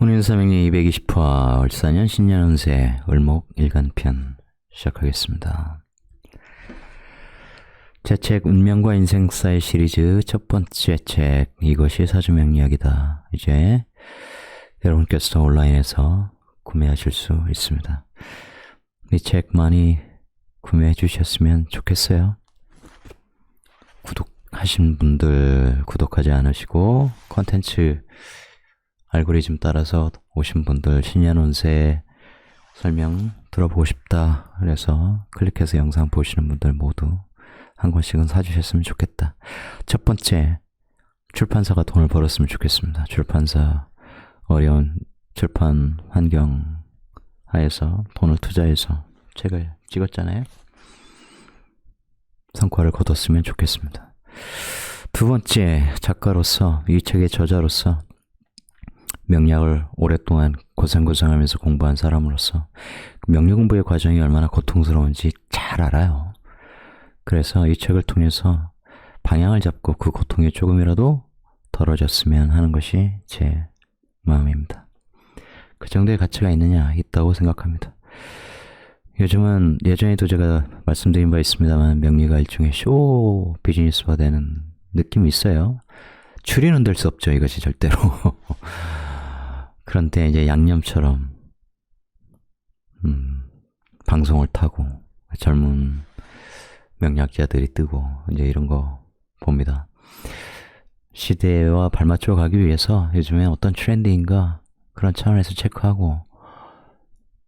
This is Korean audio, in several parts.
혼인사명리 220화 을사년 신년운세 을목 일간편 시작하겠습니다. 제 책 운명과 인생사의 시리즈 첫 번째 책 이것이 사주명리학이다. 이제 여러분께서 온라인에서 구매하실 수 있습니다. 이 책 많이 구매해 주셨으면 좋겠어요. 구독하신 분들, 구독하지 않으시고 컨텐츠 알고리즘 따라서 오신 분들 신년운세 설명 들어보고 싶다 그래서 클릭해서 영상 보시는 분들 모두 한 권씩은 사주셨으면 좋겠다. 첫 번째, 출판사가 돈을 벌었으면 좋겠습니다. 출판사 어려운 출판 환경 하에서 돈을 투자해서 책을 찍었잖아요. 성과를 거뒀으면 좋겠습니다. 두 번째, 작가로서, 이 책의 저자로서 명리학을 오랫동안 고생하면서 공부한 사람으로서 명리 공부의 과정이 얼마나 고통스러운지 잘 알아요. 그래서 이 책을 통해서 방향을 잡고 그 고통이 조금이라도 덜어졌으면 하는 것이 제 마음입니다. 그 정도의 가치가 있느냐? 있다고 생각합니다. 요즘은 예전에도 제가 말씀드린 바 있습니다만 명리가 일종의 쇼 비즈니스화 되는 느낌이 있어요. 추리는 될 수 없죠. 이것이 절대로. 그런데 이제 양념처럼 방송을 타고 젊은 명리학자들이 뜨고 이제 이런 거 봅니다. 시대와 발맞춰 가기 위해서 요즘에 어떤 트렌드인가 그런 차원에서 체크하고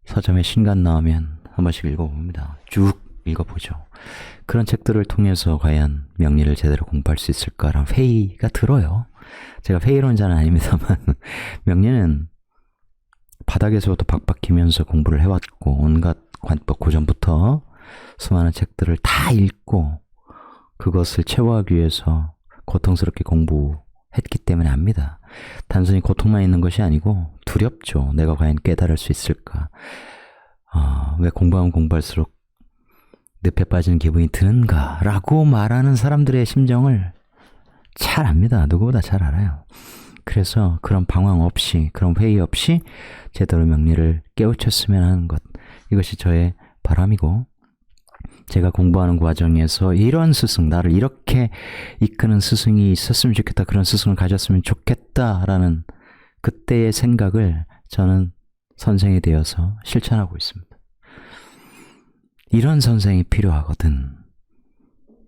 서점에 신간 나오면 한 번씩 읽어봅니다. 쭉 읽어보죠. 그런 책들을 통해서 과연 명리를 제대로 공부할 수 있을까라는 회의가 들어요. 제가 회의론자는 아닙니다만 명리는 바닥에서부터 박박히면서 공부를 해왔고 온갖 관법 고전부터 수많은 책들을 다 읽고 그것을 채워하기 위해서 고통스럽게 공부했기 때문에 압니다. 단순히 고통만 있는 것이 아니고 두렵죠. 내가 과연 깨달을 수 있을까? 왜 공부하면 공부할수록 늪에 빠지는 기분이 드는가? 라고 말하는 사람들의 심정을 잘 압니다. 누구보다 잘 알아요. 그래서 그런 방황 없이, 그런 회의 없이 제대로 명리를 깨우쳤으면 하는 것. 이것이 저의 바람이고, 제가 공부하는 과정에서 이런 스승, 나를 이렇게 이끄는 스승이 있었으면 좋겠다, 그런 스승을 가졌으면 좋겠다라는 그때의 생각을 저는 선생이 되어서 실천하고 있습니다. 이런 선생이 필요하거든.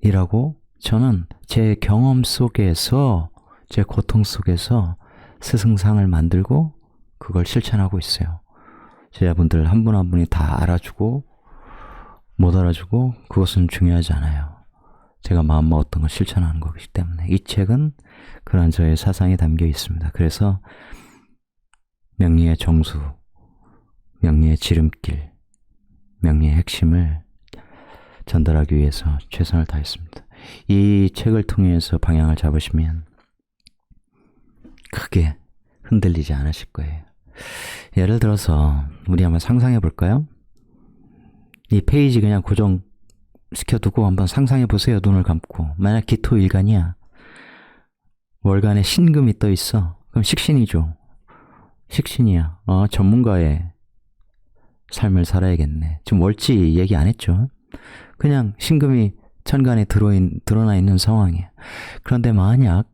이라고 저는 제 경험 속에서, 제 고통 속에서 스승상을 만들고 그걸 실천하고 있어요. 제자분들 한 분 한 분이 다 알아주고 못 알아주고 그것은 중요하지 않아요. 제가 마음먹었던 걸 실천하는 거기 때문에 이 책은 그런 저의 사상이 담겨 있습니다. 그래서 명리의 정수, 명리의 지름길, 명리의 핵심을 전달하기 위해서 최선을 다했습니다. 이 책을 통해서 방향을 잡으시면 크게 흔들리지 않으실 거예요. 예를 들어서 우리 한번 상상해 볼까요? 이 페이지 그냥 고정시켜두고 한번 상상해 보세요. 눈을 감고. 만약 기토일간이야. 월간에 신금이 떠 있어. 그럼 식신이죠. 식신이야. 전문가의 삶을 살아야겠네. 지금 월지 얘기 안 했죠. 그냥 신금이 천간에 드러나 있는 상황이야. 그런데 만약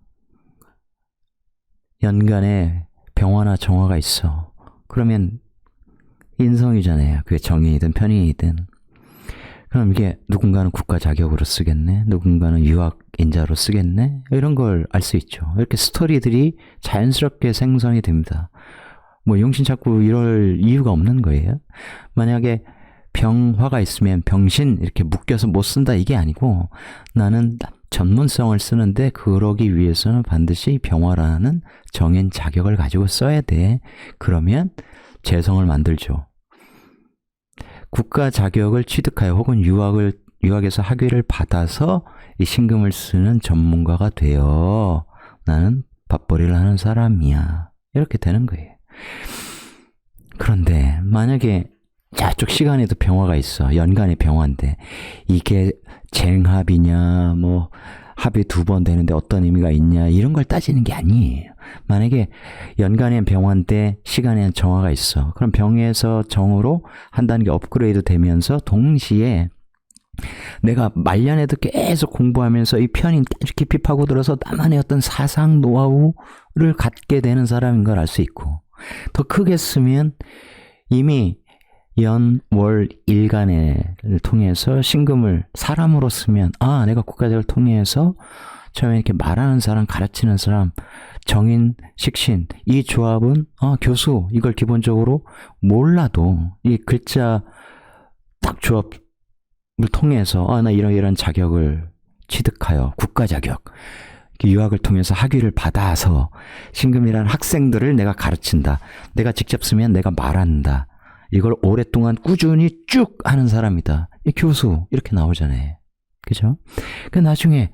연간에 병화나 정화가 있어. 그러면 인성이잖아요. 그게 정인이든 편인이든. 그럼 이게 누군가는 국가 자격으로 쓰겠네. 누군가는 유학인자로 쓰겠네. 이런 걸 알 수 있죠. 이렇게 스토리들이 자연스럽게 생성이 됩니다. 뭐 용신 찾고 이럴 이유가 없는 거예요. 만약에 병화가 있으면 병신 이렇게 묶여서 못 쓴다 이게 아니고 나는 전문성을 쓰는데 그러기 위해서는 반드시 병화라는 정인 자격을 가지고 써야 돼. 그러면 재성을 만들죠. 국가 자격을 취득하여 혹은 유학에서 학위를 받아서 이 신금을 쓰는 전문가가 되어 나는 밥벌이를 하는 사람이야. 이렇게 되는 거예요. 그런데 만약에 저쪽 시간에도 병화가 있어. 연간에 병화인데 이게 쟁합이냐 뭐 합이 2번 되는데 어떤 의미가 있냐 이런 걸 따지는 게 아니에요. 만약에 연간엔 병원대, 시간엔 정화가 있어. 그럼 병에서 정으로 한 단계 업그레이드 되면서 동시에 내가 말년에도 계속 공부하면서 이 편이 아주 깊이 파고들어서 나만의 어떤 사상 노하우를 갖게 되는 사람인 걸 알 수 있고, 더 크게 쓰면 이미 연, 월, 일간을 통해서 신금을 사람으로 쓰면, 아, 내가 국가적을 통해서 처음에 이렇게 말하는 사람, 가르치는 사람, 정인, 식신, 이 조합은, 교수, 이걸 기본적으로 몰라도 이 글자 딱 조합을 통해서, 나 이런 자격을 취득하여, 국가 자격, 유학을 통해서 학위를 받아서 신금이라는 학생들을 내가 가르친다. 내가 직접 쓰면 내가 말한다. 이걸 오랫동안 꾸준히 쭉 하는 사람이다. 이 교수 이렇게 나오잖아요. 그죠? 그 나중에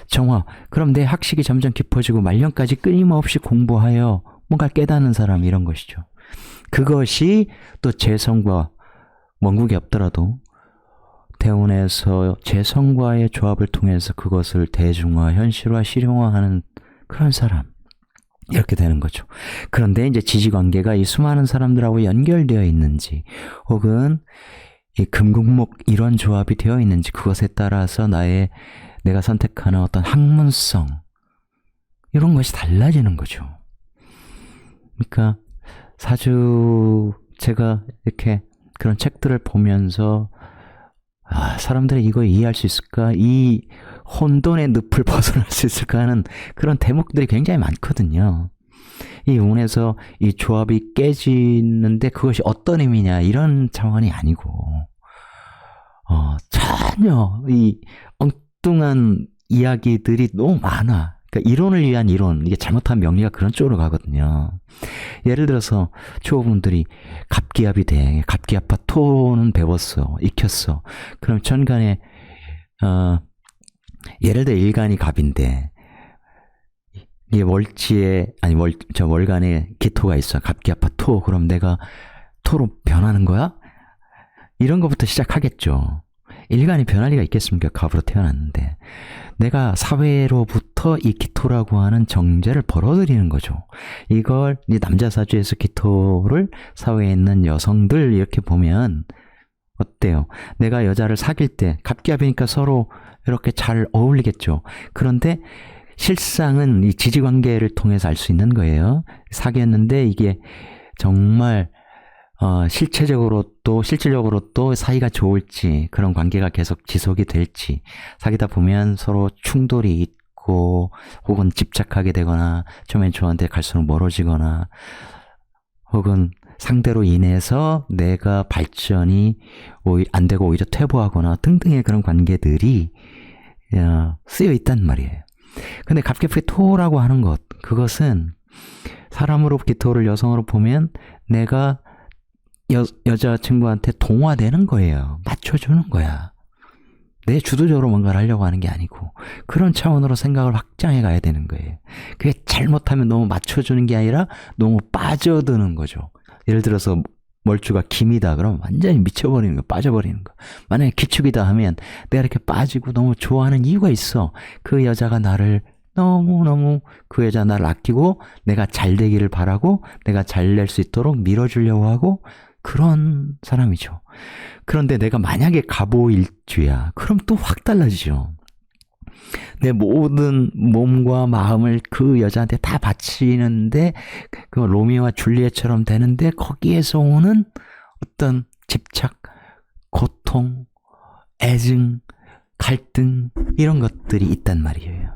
정화. 그럼 내 학식이 점점 깊어지고 말년까지 끊임없이 공부하여 뭔가 깨닫는 사람 이런 것이죠. 그것이 또 재성과 원국이 없더라도 대운에서 재성과의 조합을 통해서 그것을 대중화, 현실화, 실용화하는 그런 사람. 이렇게 되는 거죠. 그런데 이제 지지관계가 이 수많은 사람들하고 연결되어 있는지, 혹은 이 금국목 이런 조합이 되어 있는지, 그것에 따라서 내가 선택하는 어떤 학문성, 이런 것이 달라지는 거죠. 그러니까 제가 이렇게 그런 책들을 보면서 사람들이 이거 이해할 수 있을까? 이 혼돈의 늪을 벗어날 수 있을까 하는 그런 대목들이 굉장히 많거든요. 이 운에서 이 조합이 깨지는데 그것이 어떤 의미냐 이런 차원이 아니고 전혀 이 엉뚱한 이야기들이 너무 많아. 그러니까 이론을 위한 이론, 이게 잘못한 명리가 그런 쪽으로 가거든요. 예를 들어서 초보분들이 갑기압이 돼. 갑기압파 토는 배웠어. 익혔어. 그럼 천간에 예를 들어 일간이 갑인데 이게 월간에 기토가 있어. 갑기압파 토. 그럼 내가 토로 변하는 거야? 이런 것부터 시작하겠죠. 일간이 변할 리가 있겠습니까? 갑으로 태어났는데. 내가 사회로부터 이 기토라고 하는 정제를 벌어들이는 거죠. 이걸 이 남자 사주에서 기토를 사회에 있는 여성들 이렇게 보면 어때요? 내가 여자를 사귈 때 갑기압이니까 서로 이렇게 잘 어울리겠죠. 그런데 실상은 이 지지관계를 통해서 알 수 있는 거예요. 사귀었는데 이게 정말 실질적으로 또 사이가 좋을지, 그런 관계가 계속 지속이 될지, 사귀다 보면 서로 충돌이 있고, 혹은 집착하게 되거나, 처음엔 좋아하는데 갈수록 멀어지거나, 혹은 상대로 인해서 내가 발전이 안 되고 오히려 퇴보하거나 등등의 그런 관계들이 쓰여 있단 말이에요. 근데 갑기압의 토라고 하는 것, 그것은 사람으로 기토를 여성으로 보면 내가 여자친구한테 동화되는 거예요. 맞춰주는 거야. 내 주도적으로 뭔가를 하려고 하는 게 아니고 그런 차원으로 생각을 확장해 가야 되는 거예요. 그게 잘못하면 너무 맞춰주는 게 아니라 너무 빠져드는 거죠. 예를 들어서 멀주가 김이다 그러면 완전히 미쳐버리는 거, 빠져버리는 거. 만약에 기축이다 하면 내가 이렇게 빠지고 너무 좋아하는 이유가 있어. 그 여자가 나를 너무너무, 그 여자 나를 아끼고 내가 잘 되기를 바라고 내가 잘 낼 수 있도록 밀어주려고 하고 그런 사람이죠. 그런데 내가 만약에 갑오일주야. 그럼 또 확 달라지죠. 내 모든 몸과 마음을 그 여자한테 다 바치는데 그 로미오와 줄리엣처럼 되는데 거기에서 오는 어떤 집착, 고통, 애증, 갈등 이런 것들이 있단 말이에요.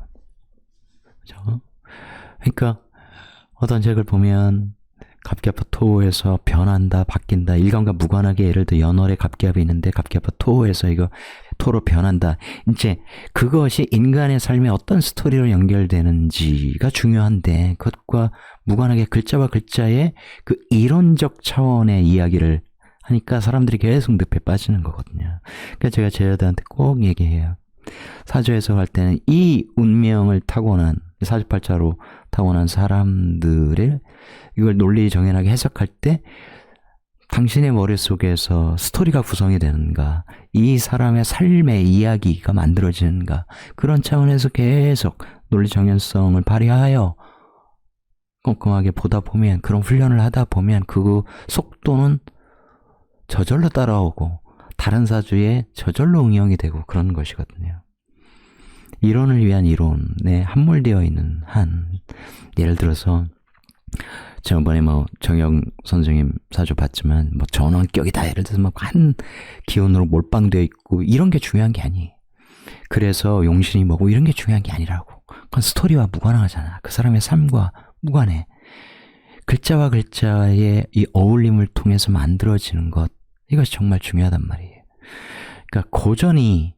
그렇죠? 그러니까 어떤 책을 보면 갑기압파 토에서 변한다, 바뀐다. 일간과 무관하게 예를 들어 연월에 갑기압이 있는데 갑기압파 토에서 이거 토로 변한다. 이제 그것이 인간의 삶에 어떤 스토리로 연결되는지가 중요한데 그것과 무관하게 글자와 글자의 그 이론적 차원의 이야기를 하니까 사람들이 계속 늪에 빠지는 거거든요. 그러니까 제가 제 여자한테 꼭 얘기해요. 사주 해석할 때는 이 운명을 타고난 사주팔자로 타고난 사람들의 이걸 논리 정연하게 해석할 때 당신의 머릿속에서 스토리가 구성이 되는가, 이 사람의 삶의 이야기가 만들어지는가, 그런 차원에서 계속 논리 정연성을 발휘하여 꼼꼼하게 보다 보면, 그런 훈련을 하다 보면 그 속도는 저절로 따라오고 다른 사주에 저절로 응용이 되고 그런 것이거든요. 이론을 위한 이론에 함몰되어 있는 한, 예를 들어서 저번에 정영 선생님 사주 봤지만 전원격이다, 예를 들어서 한 기운으로 몰빵되어 있고 이런 게 중요한 게 아니에요. 그래서 용신이 뭐고 이런 게 중요한 게 아니라고. 그건 스토리와 무관하잖아. 그 사람의 삶과 무관해. 글자와 글자의 이 어울림을 통해서 만들어지는 것, 이것이 정말 중요하단 말이에요. 그러니까 고전이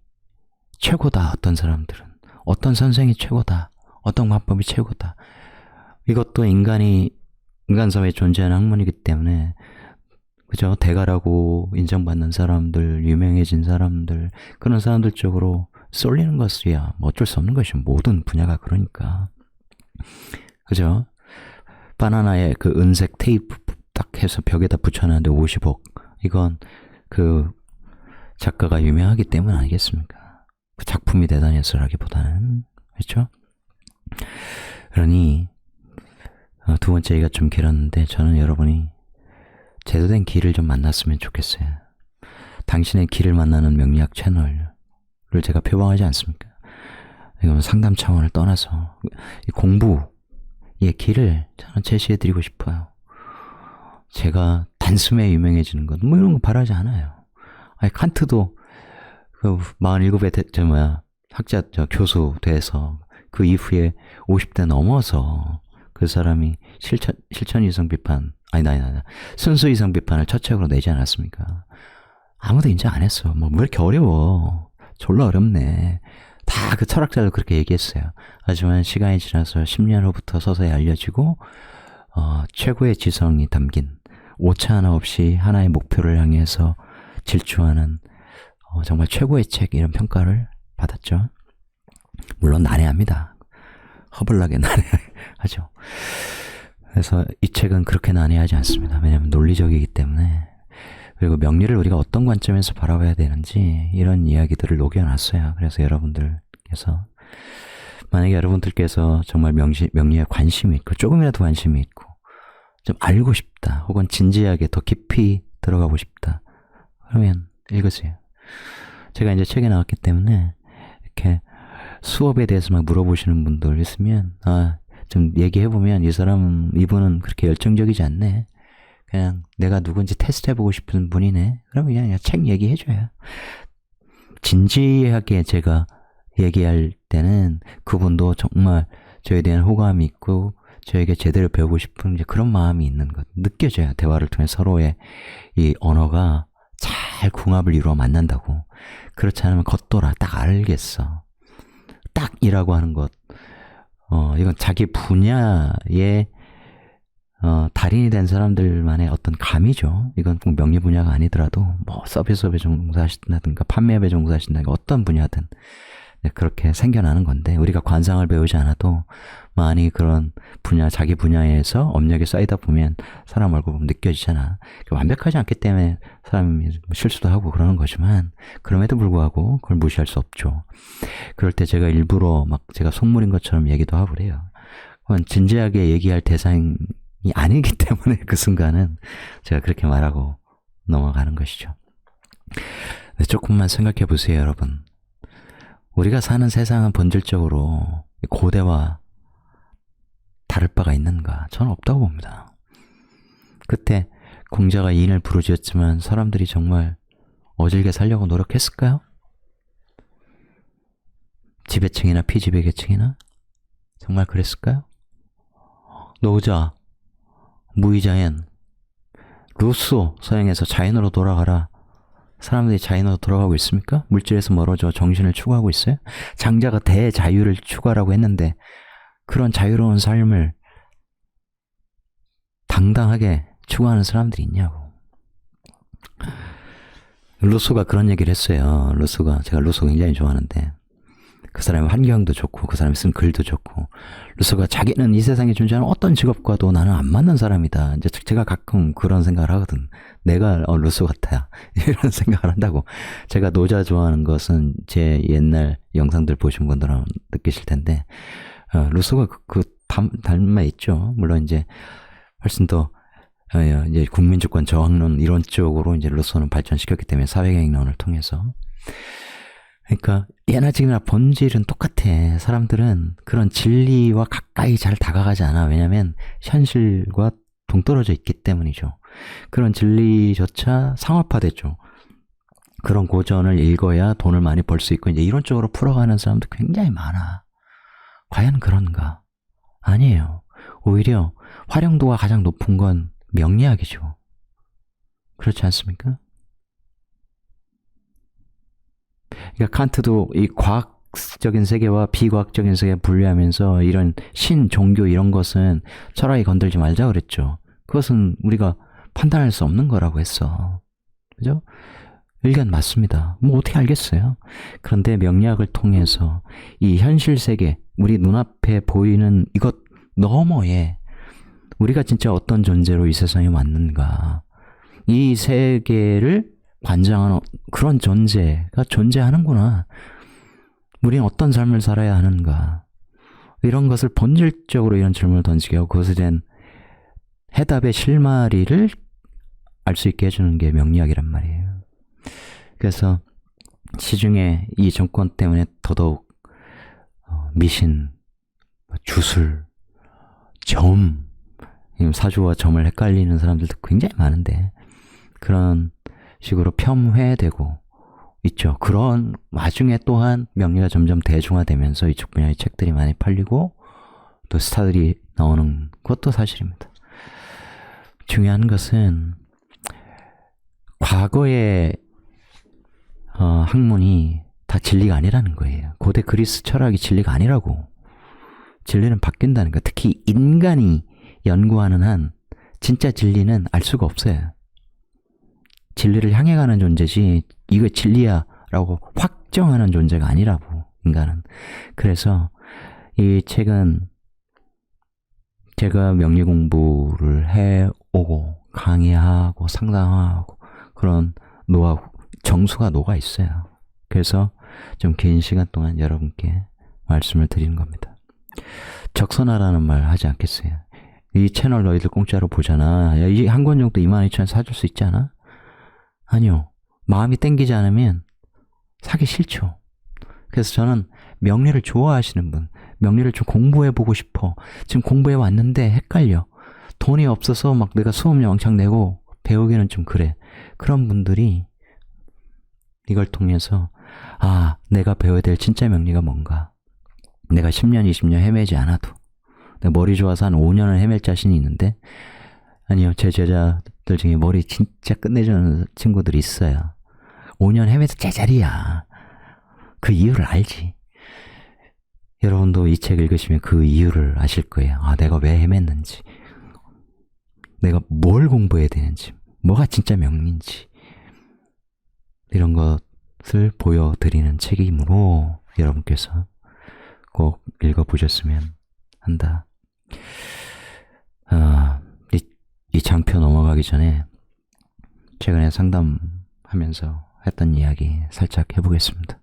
최고다, 어떤 사람들은. 어떤 선생이 최고다, 어떤 관법이 최고다. 이것도 인간 사회에 존재하는 학문이기 때문에, 그죠? 대가라고 인정받는 사람들, 유명해진 사람들, 그런 사람들 쪽으로 쏠리는 것이야 어쩔 수 없는 것이, 모든 분야가 그러니까. 그죠? 바나나에 그 은색 테이프 딱 해서 벽에다 붙여놨는데 50억. 이건 그 작가가 유명하기 때문 아니겠습니까? 그 작품이 대단해서라기보다는. 그렇죠? 그러니 두 번째 얘기가 좀 길었는데, 저는 여러분이 제대로 된 길을 좀 만났으면 좋겠어요. 당신의 길을 만나는 명리학 채널을 제가 표방하지 않습니까? 이건 상담 차원을 떠나서 이 공부의 길을 저는 제시해드리고 싶어요. 제가 단숨에 유명해지는 것, 이런 거 바라지 않아요. 아니, 칸트도 그 47에 학자 교수 돼서 그 이후에 50대 넘어서 그 사람이 실천 이성 비판, 순수 이성 비판을 첫 책으로 내지 않았습니까? 아무도 인정 안 했어. 왜 이렇게 어려워? 졸라 어렵네. 다 그 철학자도 그렇게 얘기했어요. 하지만 시간이 지나서 10년 후부터 서서히 알려지고, 최고의 지성이 담긴 오차 하나 없이 하나의 목표를 향해서 질주하는 정말 최고의 책, 이런 평가를 받았죠. 물론 난해합니다. 허블나게 난해하죠. 그래서 이 책은 그렇게 난해하지 않습니다. 왜냐하면 논리적이기 때문에. 그리고 명리를 우리가 어떤 관점에서 바라봐야 되는지, 이런 이야기들을 녹여놨어요. 그래서 여러분들께서, 만약에 여러분들께서 정말 명리에 관심이 있고 조금이라도 관심이 있고 좀 알고 싶다, 혹은 진지하게 더 깊이 들어가고 싶다, 그러면 읽으세요. 제가 이제 책에 나왔기 때문에 이렇게 수업에 대해서 막 물어보시는 분들 있으면, 좀 얘기해보면 이분은 그렇게 열정적이지 않네, 그냥 내가 누군지 테스트해보고 싶은 분이네, 그러면 그냥 책 얘기해줘요. 진지하게 제가 얘기할 때는 그분도 정말 저에 대한 호감이 있고 저에게 제대로 배우고 싶은 그런 마음이 있는 것 느껴져요. 대화를 통해 서로의 이 언어가 잘 궁합을 이루어 만난다고. 그렇지 않으면 겉돌아 딱 알겠어. 딱이라고 하는 것, 이건 자기 분야의 달인이 된 사람들만의 어떤 감이죠. 이건 꼭 명리 분야가 아니더라도 서비스업에 종사하신다든가 판매업에 종사하신다든가 어떤 분야든 그렇게 생겨나는 건데, 우리가 관상을 배우지 않아도 많이 그런 분야, 자기 분야에서 업력이 쌓이다 보면 사람 얼굴 보면 느껴지잖아. 완벽하지 않기 때문에 사람이 실수도 하고 그러는 거지만, 그럼에도 불구하고 그걸 무시할 수 없죠. 그럴 때 제가 일부러 제가 속물인 것처럼 얘기도 하고 그래요. 그건 진지하게 얘기할 대상이 아니기 때문에 그 순간은 제가 그렇게 말하고 넘어가는 것이죠. 조금만 생각해 보세요, 여러분. 우리가 사는 세상은 본질적으로 고대와 다를 바가 있는가? 저는 없다고 봅니다. 그때 공자가 인을 부르짖었지만 사람들이 정말 어질게 살려고 노력했을까요? 지배층이나 피지배계층이나? 정말 그랬을까요? 노자, 무의자엔, 루소 서양에서 자연으로 돌아가라. 사람들이 자연으로 돌아가고 있습니까? 물질에서 멀어져 정신을 추구하고 있어요? 장자가 대자유를 추구하라고 했는데 그런 자유로운 삶을 당당하게 추구하는 사람들이 있냐고. 루소가 그런 얘기를 했어요. 제가 루소 굉장히 좋아하는데, 그 사람의 환경도 좋고 그 사람이 쓴 글도 좋고, 루소가 자기는 이 세상에 존재하는 어떤 직업과도 나는 안 맞는 사람이다. 이제 제가 가끔 그런 생각을 하거든. 내가 루소 같아 이런 생각을 한다고. 제가 노자 좋아하는 것은 제 옛날 영상들 보신 분들은 느끼실 텐데, 루소가 닮아 있죠. 물론 이제 훨씬 더 이제 국민주권 저항론 이런 쪽으로 이제 로서는 발전시켰기 때문에 사회개혁론을 통해서. 그러니까 예나 지금이나 본질은 똑같아. 사람들은 그런 진리와 가까이 잘 다가가지 않아. 왜냐하면 현실과 동떨어져 있기 때문이죠. 그런 진리조차 상업화됐죠. 그런 고전을 읽어야 돈을 많이 벌 수 있고 이제 이런 쪽으로 풀어가는 사람도 굉장히 많아. 과연 그런가? 아니에요. 오히려 활용도가 가장 높은 건 명리학이죠. 그렇지 않습니까? 그러니까 칸트도 이 과학적인 세계와 비과학적인 세계를 분리하면서 이런 신, 종교 이런 것은 철학이 건들지 말자 그랬죠. 그것은 우리가 판단할 수 없는 거라고 했어. 그죠? 의견 맞습니다. 뭐 어떻게 알겠어요? 그런데 명리학을 통해서 이 현실 세계, 우리 눈앞에 보이는 이것 너머에 우리가 진짜 어떤 존재로 이 세상에 왔는가, 이 세계를 관장하는 그런 존재가 존재하는구나, 우리는 어떤 삶을 살아야 하는가, 이런 것을 본질적으로 이런 질문을 던지게 하고 그것에 대한 해답의 실마리를 알 수 있게 해주는 게 명리학이란 말이에요. 그래서 시중에 이 정권 때문에 더더욱 미신, 주술, 점, 사주와 점을 헷갈리는 사람들도 굉장히 많은데 그런 식으로 폄훼되고 있죠. 그런 와중에 또한 명리가 점점 대중화되면서 이쪽 분야의 책들이 많이 팔리고 또 스타들이 나오는 것도 사실입니다. 중요한 것은 과거의 학문이 다 진리가 아니라는 거예요. 고대 그리스 철학이 진리가 아니라고. 진리는 바뀐다는 거. 특히 인간이 연구하는 한 진짜 진리는 알 수가 없어요. 진리를 향해 가는 존재지 이거 진리야 라고 확정하는 존재가 아니라고, 인간은. 그래서 이 책은 제가 명리 공부를 해오고 강의하고 상담하고 그런 노하우, 정수가 녹아 있어요. 그래서 좀 긴 시간 동안 여러분께 말씀을 드리는 겁니다. 적선하라는 말 하지 않겠어요? 이 채널 너희들 공짜로 보잖아. 이 한 권 정도 22,000원 사줄 수 있지 않아? 아니요. 마음이 땡기지 않으면 사기 싫죠. 그래서 저는 명리를 좋아하시는 분, 명리를 좀 공부해보고 싶어. 지금 공부해 왔는데 헷갈려. 돈이 없어서 막 내가 수업료 왕창 내고 배우기는 좀 그래. 그런 분들이 이걸 통해서 내가 배워야 될 진짜 명리가 뭔가. 내가 10년, 20년 헤매지 않아도 내가 머리 좋아서 한 5년을 헤맬 자신이 있는데, 아니요, 제 제자들 중에 머리 진짜 끝내주는 친구들이 있어요. 5년 헤매도 제자리야. 그 이유를 알지. 여러분도 이 책 읽으시면 그 이유를 아실 거예요. 내가 왜 헤맸는지, 내가 뭘 공부해야 되는지, 뭐가 진짜 명리인지, 이런 것을 보여드리는 책이므로 여러분께서 꼭 읽어보셨으면 한다. 이 장표 넘어가기 전에 최근에 상담하면서 했던 이야기 살짝 해보겠습니다.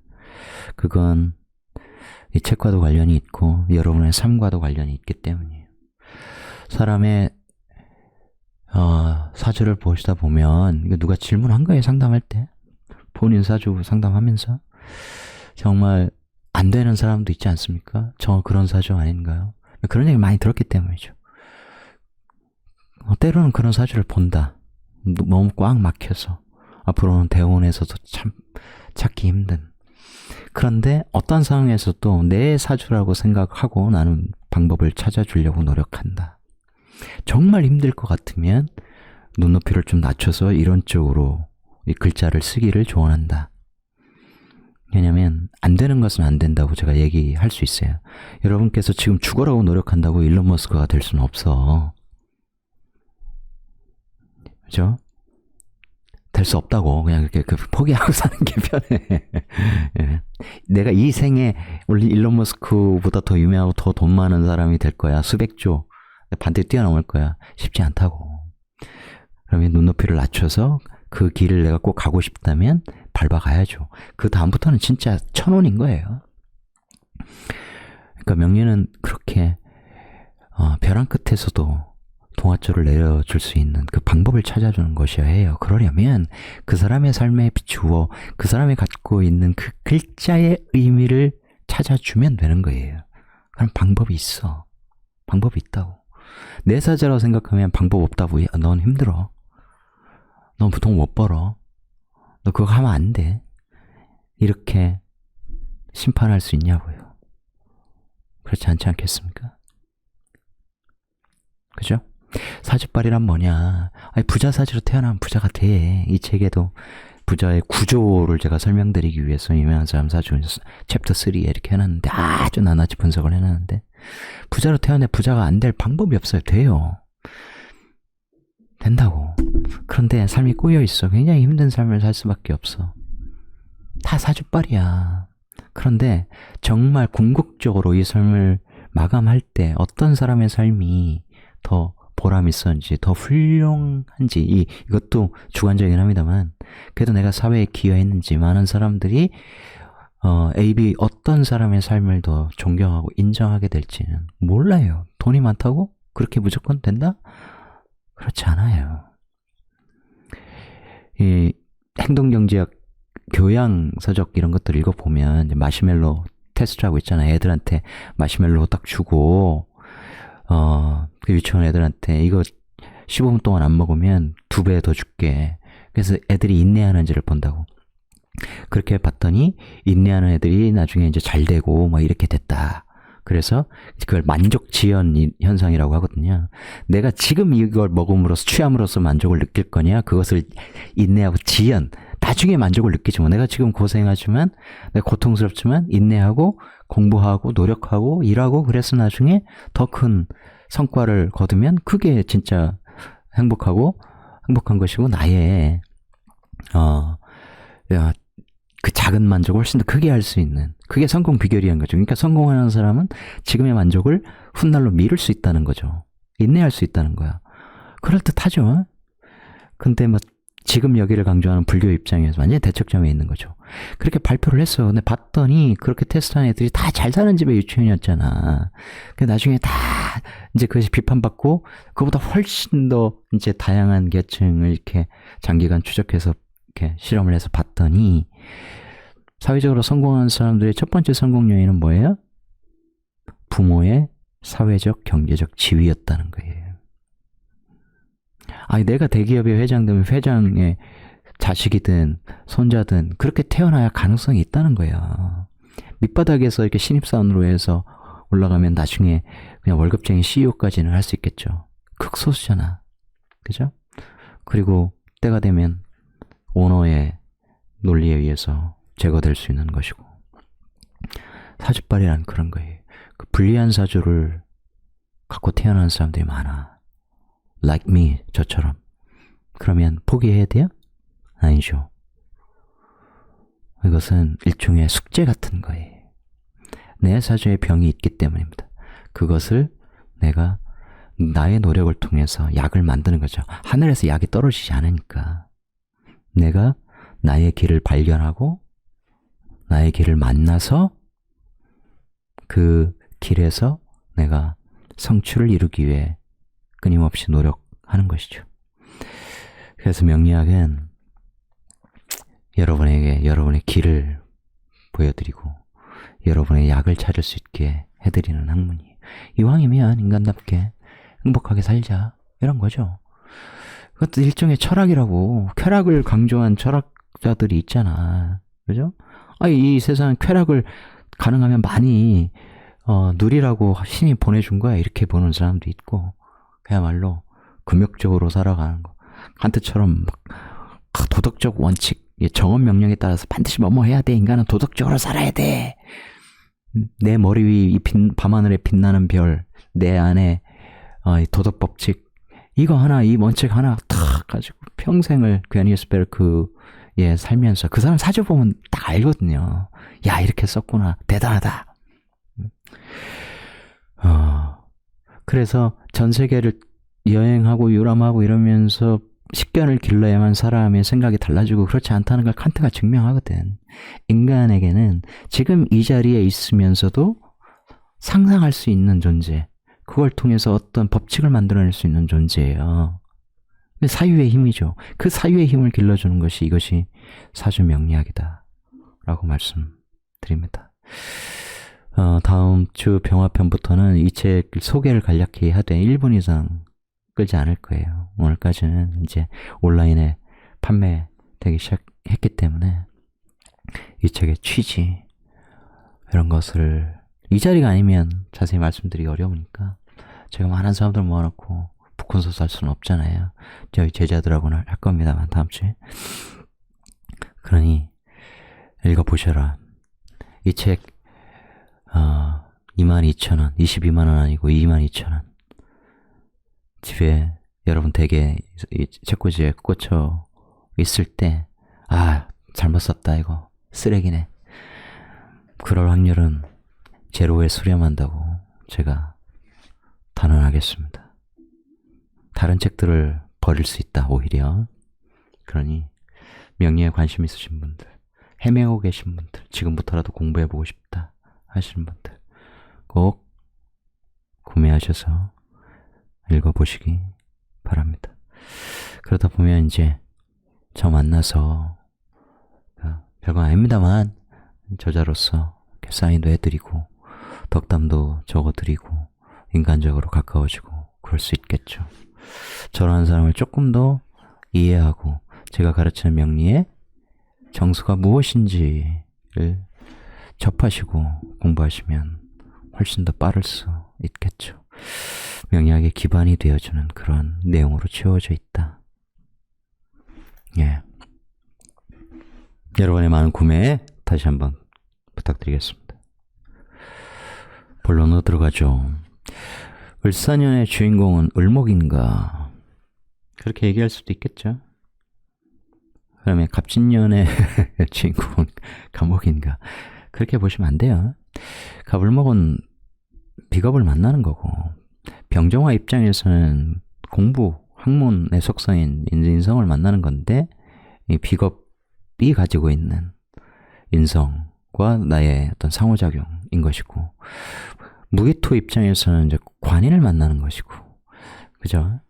그건 이 책과도 관련이 있고 여러분의 삶과도 관련이 있기 때문이에요. 사람의 사주를 보시다 보면, 이거 누가 질문한 거예요, 상담할 때. 본인 사주 상담하면서 정말 안 되는 사람도 있지 않습니까? 저 그런 사주 아닌가요? 그런 얘기 많이 들었기 때문이죠. 때로는 그런 사주를 본다. 너무 꽉 막혀서 앞으로는 대원에서도 참 찾기 힘든. 그런데 어떤 상황에서도 내 사주라고 생각하고 나는 방법을 찾아주려고 노력한다. 정말 힘들 것 같으면 눈높이를 좀 낮춰서 이런 쪽으로 이 글자를 쓰기를 조언한다. 왜냐면 안 되는 것은 안 된다고 제가 얘기할 수 있어요. 여러분께서 지금 죽어라고 노력한다고 일론 머스크가 될 수는 없어. 그죠? 될 수 없다고 그냥 이렇게 포기하고 사는 게 편해. 예. 내가 이 생에 우리 일론 머스크보다 더 유명하고 더 돈 많은 사람이 될 거야. 수백조 반대 뛰어넘을 거야. 쉽지 않다고. 그러면 눈높이를 낮춰서 그 길을 내가 꼭 가고 싶다면 밟아가야죠. 그 다음부터는 진짜 천원인 거예요. 그러니까 명리는 그렇게 벼랑 끝에서도 동아줄을 내려줄 수 있는 그 방법을 찾아주는 것이어야 해요. 그러려면 그 사람의 삶에 비추어 그 사람이 갖고 있는 그 글자의 의미를 찾아주면 되는 거예요. 그럼 방법이 있어. 방법이 있다고. 내 사자라고 생각하면 방법 없다고. 넌 힘들어. 넌 돈 못 벌어. 너 그거 하면 안 돼. 이렇게 심판할 수 있냐고요. 그렇지 않지 않겠습니까? 그죠? 사주빨이란 뭐냐. 아니, 부자 사주로 태어나면 부자가 돼. 이 책에도 부자의 구조를 제가 설명드리기 위해서 유명한 사람 사주 챕터 3에 이렇게 해놨는데, 아주 나낱이 분석을 해놨는데, 부자로 태어나 부자가 안 될 방법이 없어요. 돼요. 된다고. 그런데 삶이 꼬여있어. 굉장히 힘든 삶을 살 수밖에 없어. 다 사주빨이야. 그런데 정말 궁극적으로 이 삶을 마감할 때 어떤 사람의 삶이 더 보람 있었는지, 더 훌륭한지, 이것도 주관적이긴 합니다만, 그래도 내가 사회에 기여했는지, 많은 사람들이 A, B 어떤 사람의 삶을 더 존경하고 인정하게 될지는 몰라요. 돈이 많다고 그렇게 무조건 된다? 그렇지 않아요. 이 행동경제학, 교양서적 이런 것들 읽어보면 마시멜로 테스트하고 있잖아요. 애들한테 마시멜로 딱 주고 그 유치원 애들한테 이거 15분 동안 안 먹으면 2배 더 줄게. 그래서 애들이 인내하는지를 본다고. 그렇게 봤더니 인내하는 애들이 나중에 이제 잘 되고 뭐 이렇게 됐다. 그래서 그걸 만족 지연 현상이라고 하거든요. 내가 지금 이걸 먹음으로써 취함으로써 만족을 느낄 거냐, 그것을 인내하고 지연, 나중에 만족을 느끼지 뭐. 내가 지금 고생하지만, 내가 고통스럽지만 인내하고 공부하고 노력하고 일하고 그래서 나중에 더 큰 성과를 거두면 그게 진짜 행복한 것이고, 나의 그 작은 만족을 훨씬 더 크게 할 수 있는, 그게 성공 비결이란 거죠. 그러니까 성공하는 사람은 지금의 만족을 훗날로 미룰 수 있다는 거죠. 인내할 수 있다는 거야. 그럴듯하죠. 근데 뭐 지금 여기를 강조하는 불교 입장에서 완전히 대척점에 있는 거죠. 그렇게 발표를 했어. 근데 봤더니 그렇게 테스트한 애들이 다 잘 사는 집의 유치원이었잖아. 나중에 다 이제 그것이 비판받고, 그보다 훨씬 더 이제 다양한 계층을 이렇게 장기간 추적해서 이렇게 실험을 해서 봤더니, 사회적으로 성공한 사람들의 첫 번째 성공 요인은 뭐예요? 부모의 사회적, 경제적 지위였다는 거예요. 아니, 내가 대기업의 회장되면 회장의 자식이든 손자든 그렇게 태어나야 가능성이 있다는 거야. 밑바닥에서 이렇게 신입사원으로 해서 올라가면 나중에 그냥 월급쟁이 CEO까지는 할 수 있겠죠. 극소수잖아. 그죠? 그리고 때가 되면 오너의 논리에 의해서 제거될 수 있는 것이고. 사주빨이란 그런 거예요. 그 불리한 사주를 갖고 태어난 사람들이 많아. Like me, 저처럼. 그러면 포기해야 돼요? 아니죠. 이것은 일종의 숙제 같은 거예요. 내 사주에 병이 있기 때문입니다. 그것을 내가 나의 노력을 통해서 약을 만드는 거죠. 하늘에서 약이 떨어지지 않으니까. 내가 나의 길을 발견하고 나의 길을 만나서 그 길에서 내가 성취를 이루기 위해 끊임없이 노력하는 것이죠. 그래서 명리학은 여러분에게 여러분의 길을 보여드리고 여러분의 약을 찾을 수 있게 해드리는 학문이에요. 이왕이면 인간답게 행복하게 살자, 이런 거죠. 그것도 일종의 철학이라고. 쾌락을 강조한 철학자들이 있잖아. 그죠? 이 세상 쾌락을 가능하면 많이 누리라고 신이 보내준 거야, 이렇게 보는 사람도 있고, 그야말로 금욕적으로 살아가는 거. 칸트처럼 도덕적 원칙, 정원 명령에 따라서 반드시 뭐뭐 해야 돼. 인간은 도덕적으로 살아야 돼. 내 머리 위 밤하늘에 빛나는 별, 내 안에 도덕 법칙, 이거 하나, 이 원칙 하나 탁 가지고 평생을 괴니스 베르크에 살면서, 그 사람 사주 보면 딱 알거든요. 야, 이렇게 썼구나. 대단하다. 그래서 전 세계를 여행하고 유람하고 이러면서 식견을 길러야만 사람의 생각이 달라지고 그렇지 않다는 걸 칸트가 증명하거든. 인간에게는 지금 이 자리에 있으면서도 상상할 수 있는 존재, 그걸 통해서 어떤 법칙을 만들어낼 수 있는 존재예요. 사유의 힘이죠. 그 사유의 힘을 길러주는 것이 이것이 사주명리학이다 라고 말씀드립니다. 다음 주 병화편부터는 이 책 소개를 간략히 하되 1분 이상 끌지 않을 거예요. 오늘까지는 이제 온라인에 판매되기 시작했기 때문에 이 책의 취지 이런 것을 이 자리가 아니면 자세히 말씀드리기 어려우니까 제가 많은 사람들 모아놓고 북콘서트 할 수는 없잖아요. 저희 제자들하고는 할 겁니다만 다음 주에. 그러니 읽어보셔라. 이 책 22,000원, 22만원 아니고 22,000원. 집에 여러분 댁에 이 책꽂이에 꽂혀 있을 때 잘못 썼다 이거 쓰레기네. 그럴 확률은 제로에 수렴한다고 제가 단언하겠습니다. 다른 책들을 버릴 수 있다 오히려. 그러니 명리에 관심 있으신 분들, 헤매고 계신 분들, 지금부터라도 공부해보고 싶다 하시는 분들 꼭 구매하셔서 읽어보시기 바랍니다. 그러다 보면 이제 저 만나서 별거 아닙니다만 저자로서 사인도 해드리고 덕담도 적어드리고 인간적으로 가까워지고 그럴 수 있겠죠. 저라는 사람을 조금 더 이해하고 제가 가르치는 명리의 정수가 무엇인지를 접하시고 공부하시면 훨씬 더 빠를 수 있겠죠. 명리학의 기반이 되어주는 그런 내용으로 채워져 있다. 예. 여러분의 많은 구매 다시 한번 부탁드리겠습니다. 본론으로 들어가죠. 을사년의 주인공은 을목인가? 그렇게 얘기할 수도 있겠죠. 그러면 갑진년의 주인공은 갑목인가? 그렇게 보시면 안 돼요. 갑을목은 비겁을 만나는 거고, 병정화 입장에서는 공부, 학문의 속성인 인성을 만나는 건데, 이 비겁이 가지고 있는 인성과 나의 어떤 상호작용인 것이고, 무기토 입장에서는 이제 관인을 만나는 것이고, 그죠?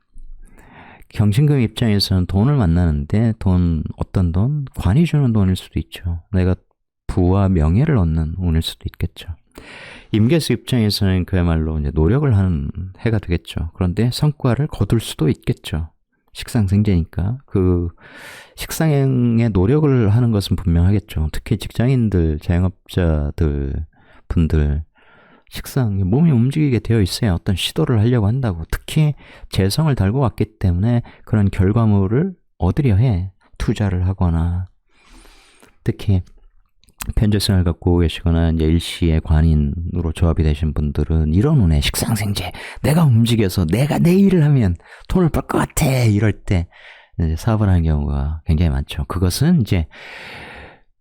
경신금 입장에서는 돈을 만나는데 어떤 돈? 관이 주는 돈일 수도 있죠. 내가 부와 명예를 얻는 운일 수도 있겠죠. 임계수 입장에서는 그야말로 이제 노력을 하는 해가 되겠죠. 그런데 성과를 거둘 수도 있겠죠. 식상생재니까 그 식상의 노력을 하는 것은 분명하겠죠. 특히 직장인들, 자영업자들 분들 식상, 몸이 움직이게 되어 있어야 어떤 시도를 하려고 한다고. 특히 재성을 달고 왔기 때문에 그런 결과물을 얻으려 해. 투자를 하거나 특히 편재성을 갖고 계시거나 이제 일시의 관인으로 조합이 되신 분들은 이런 운에 식상생재, 내가 움직여서 내가 내 일을 하면 돈을 벌 것 같아 이럴 때 이제 사업을 하는 경우가 굉장히 많죠. 그것은 이제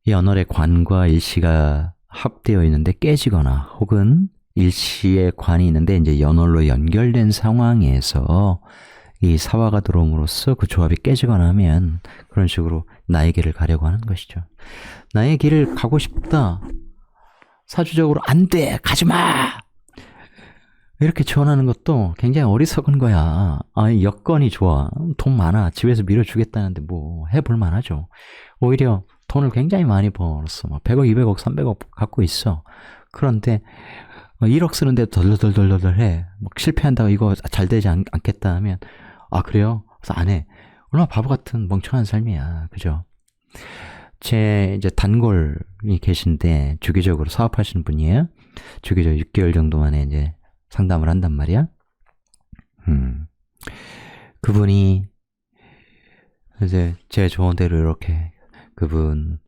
연월의 관과 일시가 합되어 있는데 깨지거나 혹은 일시의 관이 있는데 이제 연월로 연결된 상황에서 이 사화가 들어옴으로써 그 조합이 깨지거나 하면 그런 식으로 나의 길을 가려고 하는 것이죠. 나의 길을 가고 싶다. 사주적으로 안 돼. 가지 마. 이렇게 지원하는 것도 굉장히 어리석은 거야. 여건이 좋아. 돈 많아. 집에서 밀어주겠다는데 뭐 해볼 만하죠. 오히려 돈을 굉장히 많이 벌었어. 막 100억, 200억, 300억 갖고 있어. 그런데 1억 쓰는데 덜덜덜덜 해. 막 실패한다고 이거 잘 되지 않겠다 하면 그래요? 그래서 안 해. 얼마나 바보 같은 멍청한 삶이야. 그죠? 제 이제 단골이 계신데 주기적으로 사업하시는 분이에요. 주기적으로 6개월 정도 만에 이제 상담을 한단 말이야. 그분이 이제 제 조언대로 이렇게 그분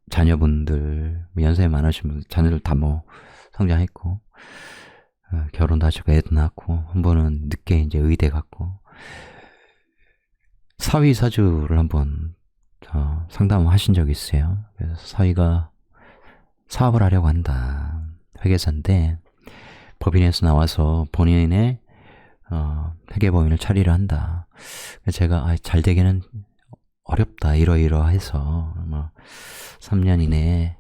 자녀분들 연세 많으신 분 자녀들 다 뭐 성장했고 결혼도 하시고 애도 낳고 한 번은 늦게 이제 의대 갔고 사위 사주를 한번 상담하신 적이 있어요. 그래서 사위가 사업을 하려고 한다. 회계사인데 법인에서 나와서 본인의 회계법인을 차리려 한다. 그래서 제가 잘 되기는 어렵다. 이러이러해서 뭐 3년 이내에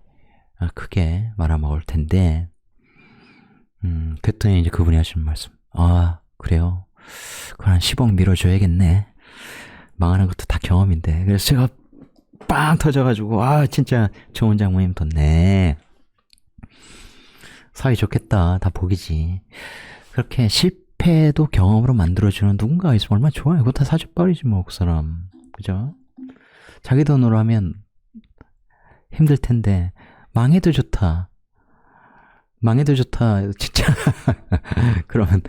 크게 말아먹을 텐데 그랬더니 이제 그분이 하시는 말씀. 아, 그래요? 그럼 한 10억 밀어줘야겠네. 망하는 것도 다 경험인데. 그래서 제가 빵 터져가지고, 아, 진짜 좋은 장모님 뒀네. 사이 좋겠다. 다 복이지. 그렇게 실패도 경험으로 만들어주는 누군가가 있으면 얼마나 좋아요. 그거 다 사줘버리지 뭐, 그 사람. 그죠? 자기 돈으로 하면 힘들 텐데, 망해도 좋다. 망해도 좋다. 진짜. 그러면,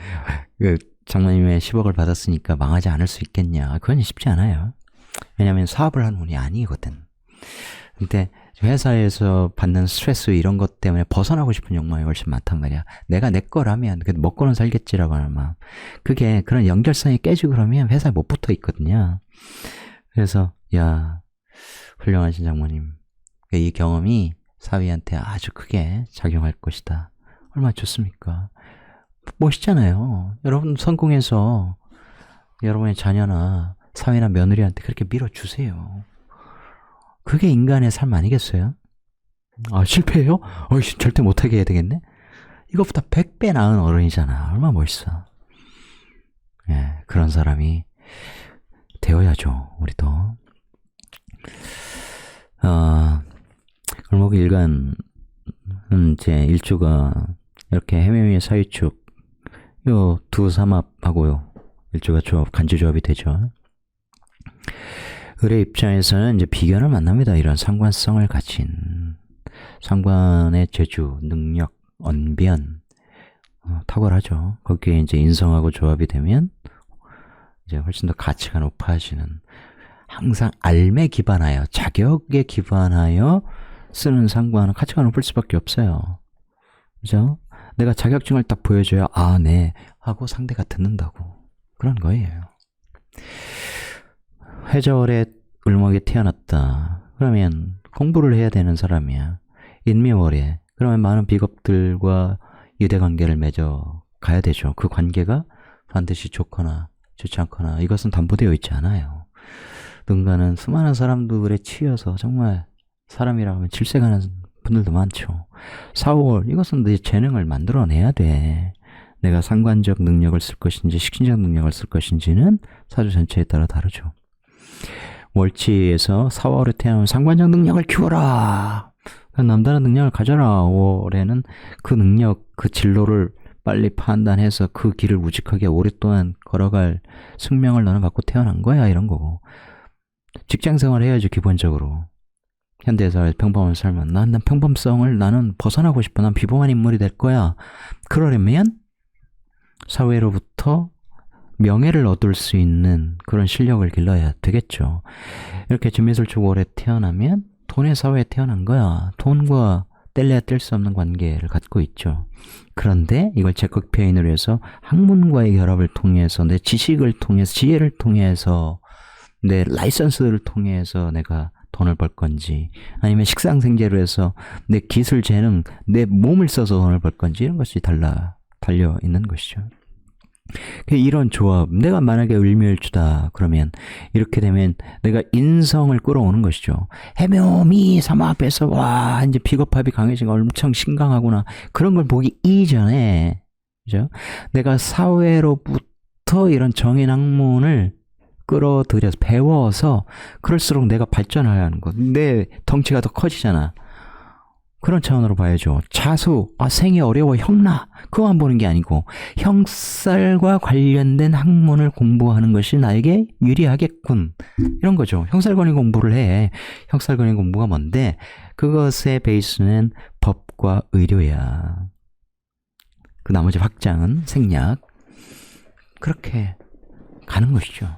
그, 장모님의 10억을 받았으니까 망하지 않을 수 있겠냐. 그건 쉽지 않아요. 왜냐면 사업을 하는 분이 아니거든. 근데 회사에서 받는 스트레스 이런 것 때문에 벗어나고 싶은 욕망이 훨씬 많단 말이야. 내가 내 거라면 그래도 먹고는 살겠지라고 하는 마음. 그게 그런 연결성이 깨지고 그러면 회사에 못 붙어 있거든요. 그래서 야, 훌륭하신 장모님. 이 경험이 사위한테 아주 크게 작용할 것이다. 얼마나 좋습니까? 멋있잖아요. 여러분 성공해서 여러분의 자녀나 사위나 며느리한테 그렇게 밀어주세요. 그게 인간의 삶 아니겠어요? 아, 실패해요? 어이씨, 절대 못하게 해야 되겠네? 이것보다 100배 나은 어른이잖아. 얼마나 멋있어. 예, 그런 사람이 되어야죠, 우리도. 골목일간은 이제 일주가 이렇게 해매미의 사유축, 요 두 삼합하고요. 일주가 조합, 간주조합이 되죠. 을의 입장에서는 이제 비견을 만납니다. 이런 상관성을 가진 상관의 재주, 능력, 언변 탁월하죠. 거기에 이제 인성하고 조합이 되면 이제 훨씬 더 가치가 높아지는 항상 알매 기반하여 자격에 기반하여 쓰는 상관은 가치가 높을 수밖에 없어요. 그죠? 내가 자격증을 딱 보여줘야 아, 네 하고 상대가 듣는다고 그런 거예요. 해저월에 을목에 태어났다. 그러면 공부를 해야 되는 사람이야. 인묘월에 그러면 많은 비겁들과 유대관계를 맺어 가야 되죠. 그 관계가 반드시 좋거나 좋지 않거나 이것은 담보되어 있지 않아요. 누군가는 수많은 사람들에 치여서 정말 사람이라고 하면 질색하는 분들도 많죠. 4월 이것은 내 재능을 만들어내야 돼. 내가 상관적 능력을 쓸 것인지 식신적 능력을 쓸 것인지는 사주 전체에 따라 다르죠. 월치에서 4월에 태어나면 상관적 능력을 키워라. 남다른 능력을 가져라. 5월에는 그 능력, 그 진로를 빨리 판단해서 그 길을 우직하게 오랫동안 걸어갈 숙명을 너는 갖고 태어난 거야. 이런 거고. 직장생활 해야죠. 기본적으로. 현대에서 평범한 삶은 난 평범성을 나는 벗어나고 싶어. 난 비범한 인물이 될 거야. 그러려면 사회로부터 명예를 얻을 수 있는 그런 실력을 길러야 되겠죠. 이렇게 진미술축 월에 태어나면 돈의 사회에 태어난 거야. 돈과 뗄래야 뗄 수 없는 관계를 갖고 있죠. 그런데 이걸 적극 표현을 해서 학문과의 결합을 통해서 내 지식을 통해서 지혜를 통해서 내 라이선스를 통해서 내가 돈을 벌 건지 아니면 식상생계로 해서 내 기술 재능 내 몸을 써서 돈을 벌 건지 이런 것이 달려 있는 것이죠. 이런 조합, 내가 만약에 을묘일주다 그러면 이렇게 되면 내가 인성을 끌어오는 것이죠. 해묘미 삼합에서 와 이제 비겁합이 강해진 거 엄청 신강하구나 그런 걸 보기 이전에 그죠? 내가 사회로부터 이런 정인학문을 끌어들여서 배워서 그럴수록 내가 발전하려는 것. 내 덩치가 더 커지잖아. 그런 차원으로 봐야죠. 자수, 생이 어려워, 형나. 그거만 보는 게 아니고 형살과 관련된 학문을 공부하는 것이 나에게 유리하겠군. 이런 거죠. 형살관의 공부를 해. 형살관의 공부가 뭔데? 그것의 베이스는 법과 의료야. 그 나머지 확장은 생략. 그렇게 가는 것이죠.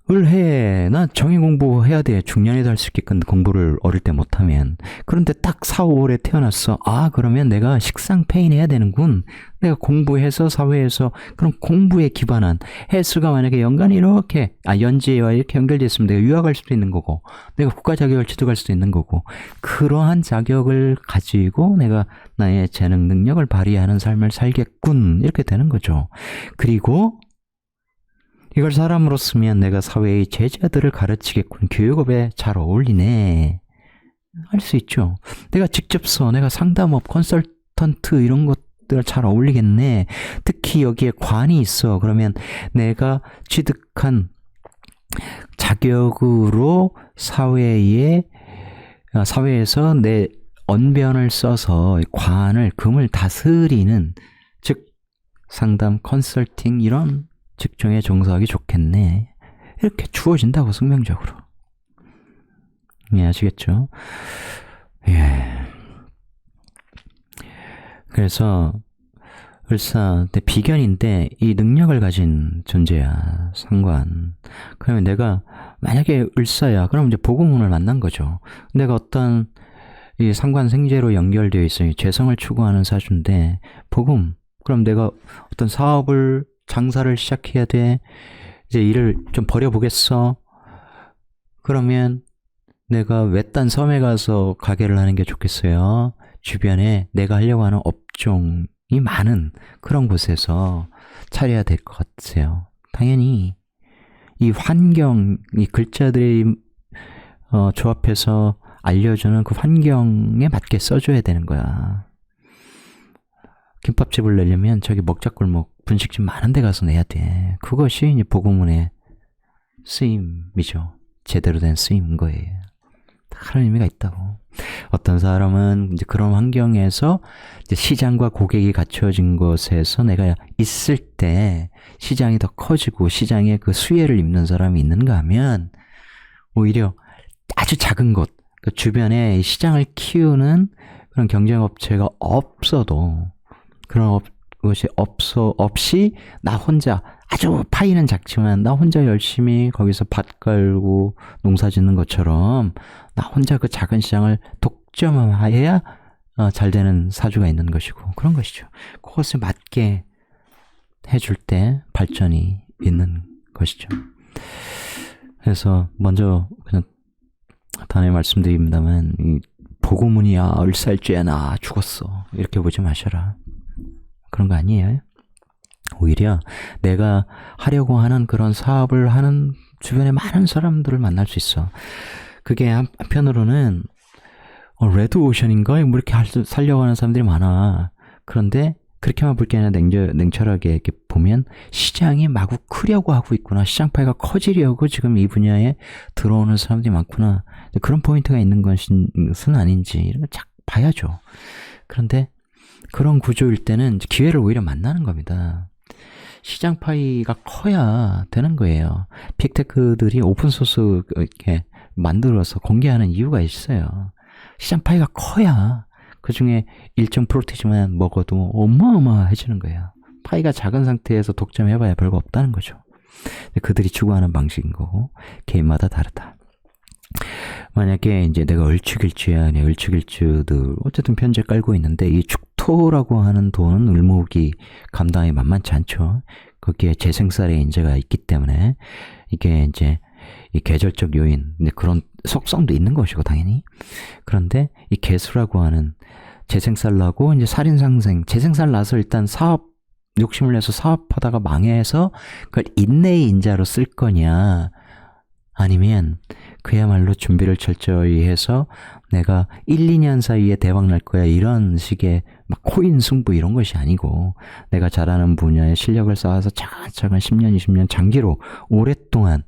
을해 나 정의 공부해야 돼. 중년에도 할 수 있게끔 공부를 어릴 때 못하면. 그런데 딱 4, 5월에 태어났어. 그러면 내가 식상 페인해야 되는군. 내가 공부해서 사회에서 그런 공부에 기반한 해수가 만약에 연간이 이렇게 연지와 이렇게 연결되어 있으면 내가 유학할 수도 있는 거고 내가 국가 자격을 취득할 수도 있는 거고 그러한 자격을 가지고 내가 나의 재능 능력을 발휘하는 삶을 살겠군. 이렇게 되는 거죠. 그리고 이걸 사람으로 쓰면 내가 사회의 제자들을 가르치겠군. 교육업에 잘 어울리네. 할 수 있죠. 내가 직접 내가 상담업, 컨설턴트 이런 직업들을 잘 어울리겠네. 특히 여기에 관이 있어. 그러면 내가 취득한 자격으로 사회에서 내 언변을 써서 관을, 금을 다스리는, 즉 상담, 컨설팅 이런 직종에 종사하기 좋겠네. 이렇게 주어진다고, 숙명적으로. 예, 아시겠죠? 예. 그래서 을사, 내 비견인데 이 능력을 가진 존재야, 상관. 그러면 내가 만약에 을사야, 그럼 이제 보고문을 만난 거죠. 내가 어떤 이 상관 생재로 연결되어 있어요. 재성을 추구하는 사주인데 복음. 그럼 내가 어떤 사업을, 장사를 시작해야 돼. 이제 일을 좀 버려보겠어. 그러면 내가 외딴 섬에 가서 가게를 하는 게 좋겠어요. 주변에 내가 하려고 하는 업종이 많은 그런 곳에서 차려야 될 것 같아요. 당연히 이 환경, 이 글자들이 조합해서 알려주는 그 환경에 맞게 써줘야 되는 거야. 김밥집을 내려면 저기 먹자골목 분식집 많은 데 가서 내야 돼. 그것이 이제 보고문의 쓰임이죠. 제대로 된 쓰임인 거예요. 다른 의미가 있다고. 어떤 사람은 이제 그런 환경에서 이제 시장과 고객이 갖춰진 곳에서 내가 있을 때 시장이 더 커지고 시장에 그 수혜를 입는 사람이 있는가 하면 오히려 아주 작은 곳, 그 주변에 시장을 키우는 그런 경쟁업체가 없어도 그런 것이 없이 나 혼자 아주 파이는 작지만 나 혼자 열심히 거기서 밭 깔고 농사 짓는 것처럼 나 혼자 그 작은 시장을 독점해야 잘 되는 사주가 있는 것이고 그런 것이죠. 그것을 맞게 해줄 때 발전이 있는 것이죠. 그래서 먼저 그냥 단에 말씀드립니다만 이 보고문이야 을살죄야 나 죽었어 이렇게 보지 마셔라. 그런 거 아니에요. 오히려 내가 하려고 하는 그런 사업을 하는 주변에 많은 사람들을 만날 수 있어. 그게 한편으로는 레드오션인가? 뭐 이렇게 살려고 하는 사람들이 많아. 그런데 그렇게만 볼 게 아니라 냉철하게 이렇게 보면 시장이 마구 크려고 하고 있구나. 시장 파이가 커지려고 지금 이 분야에 들어오는 사람들이 많구나. 그런 포인트가 있는 것은 아닌지 이런 걸 쫙 봐야죠. 그런데 그런 구조일 때는 기회를 오히려 만나는 겁니다. 시장 파이가 커야 되는 거예요. 빅테크들이 오픈소스 이렇게 만들어서 공개하는 이유가 있어요. 시장 파이가 커야 그 중에 일정 프로티지만 먹어도 어마어마해지는 거예요. 파이가 작은 상태에서 독점해봐야 별거 없다는 거죠. 그들이 추구하는 방식인 거고 개인마다 다르다. 만약에 이제 내가 을축일주야, 을축일주들 어쨌든 편제 깔고 있는데 이 축토라고 하는 돈은 을목이 감당이 만만치 않죠. 거기에 재생살의 인재가 있기 때문에 이게 이제 이 계절적 요인, 그런 속성도 있는 것이고 당연히. 그런데 이 개수라고 하는 재생살 나고 이제 살인상생, 재생살 나서 일단 사업 욕심을 내서 사업하다가 망해서 그걸 인내의 인자로 쓸 거냐 아니면 그야말로 준비를 철저히 해서 내가 1, 2년 사이에 대박 날 거야 이런 식의 막 코인 승부 이런 것이 아니고 내가 잘하는 분야에 실력을 쌓아서 차근차근 10년, 20년 장기로 오랫동안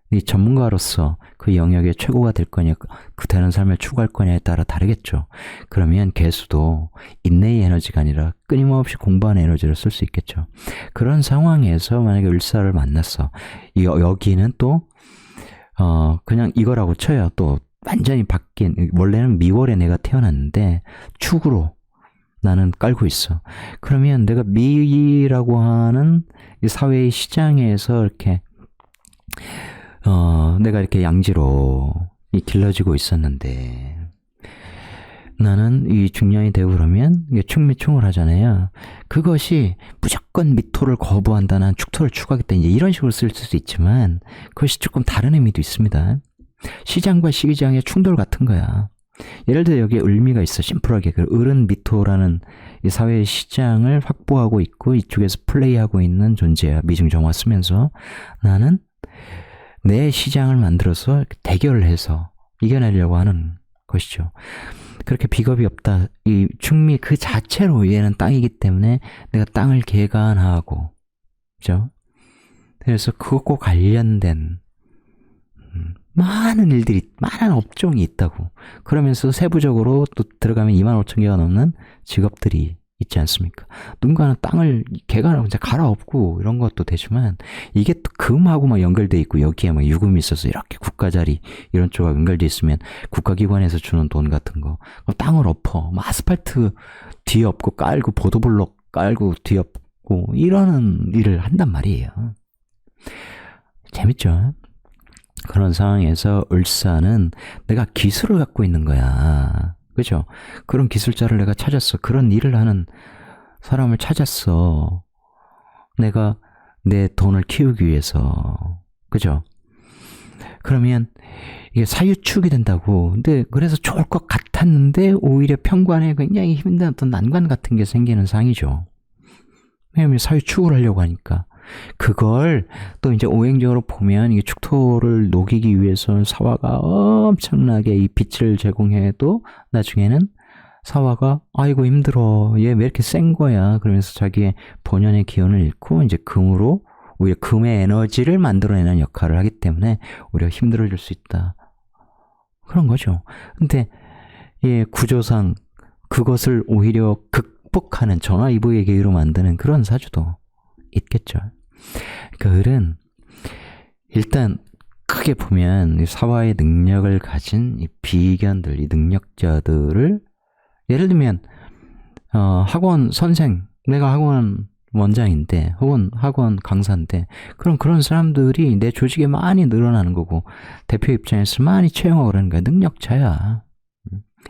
이 전문가로서 그 영역의 최고가 될 거냐, 그 되는 삶을 추구할 거냐에 따라 다르겠죠. 그러면 개수도 인내의 에너지가 아니라 끊임없이 공부하는 에너지를 쓸 수 있겠죠. 그런 상황에서 만약에 을사를 만났어. 여기는 또 그냥 이거라고 쳐요. 또 완전히 바뀐, 원래는 미월에 내가 태어났는데 축으로 나는 깔고 있어. 그러면 내가 미라고 하는 이 사회의 시장에서 이렇게 내가 이렇게 양지로 길러지고 있었는데 나는 이 중년이 되고 그러면 충미충을 하잖아요. 그것이 무조건 미토를 거부한다, 난 축토를 추구하겠다 이제 이런 식으로 쓸 수도 있지만 그것이 조금 다른 의미도 있습니다. 시장과 시기장의 충돌 같은 거야. 예를 들어 여기에 을미가 있어. 심플하게 그 을은 미토라는 이 사회의 시장을 확보하고 있고 이쪽에서 플레이하고 있는 존재야. 미중정화 쓰면서 나는 내 시장을 만들어서 대결을 해서 이겨내려고 하는 것이죠. 그렇게 비겁이 없다. 이 충미 그 자체로 얘는 땅이기 때문에 내가 땅을 개간하고, 그죠? 그래서 그것과 관련된 많은 일들이, 많은 업종이 있다고. 그러면서 세부적으로 또 들어가면 2만 5천 개가 넘는 직업들이 있지 않습니까? 누군가는 땅을 개간하고 이제 갈아엎고 이런 것도 되지만 이게 또 금하고 막 연결돼 있고 여기에 막 유금이 있어서 이렇게 국가 자리 이런 쪽과 연결돼 있으면 국가기관에서 주는 돈 같은 거 땅을 엎어 막 아스팔트 뒤엎고 깔고 보도블록 깔고 뒤엎고 이러는 일을 한단 말이에요. 재밌죠? 그런 상황에서 을사는 내가 기술을 갖고 있는 거야. 그죠? 그런 기술자를 내가 찾았어. 그런 일을 하는 사람을 찾았어. 내가 내 돈을 키우기 위해서. 그죠? 그러면 이게 사유축이 된다고. 근데 그래서 좋을 것 같았는데 오히려 편관에 굉장히 힘든 어떤 난관 같은 게 생기는 상이죠. 왜냐면 사유축을 하려고 하니까. 그걸 또 이제 오행적으로 보면 이게 축토를 녹이기 위해서 사화가 엄청나게 이 빛을 제공해도 나중에는 사화가 아이고 힘들어 얘 왜 이렇게 센 거야 그러면서 자기의 본연의 기운을 잃고 이제 금으로 오히려 금의 에너지를 만들어내는 역할을 하기 때문에 오히려 힘들어질 수 있다 그런 거죠. 근데 이 구조상 그것을 오히려 극복하는 전화위복의 계기로 만드는 그런 사주도 있겠죠. 그 을은 일단 크게 보면 사화의 능력을 가진 이 비견들, 이 능력자들을 예를 들면 학원 선생, 내가 학원 원장인데 혹은 학원 강사인데 그런 사람들이 내 조직에 많이 늘어나는 거고 대표 입장에서 많이 채용하고 그러는 거야. 능력자야.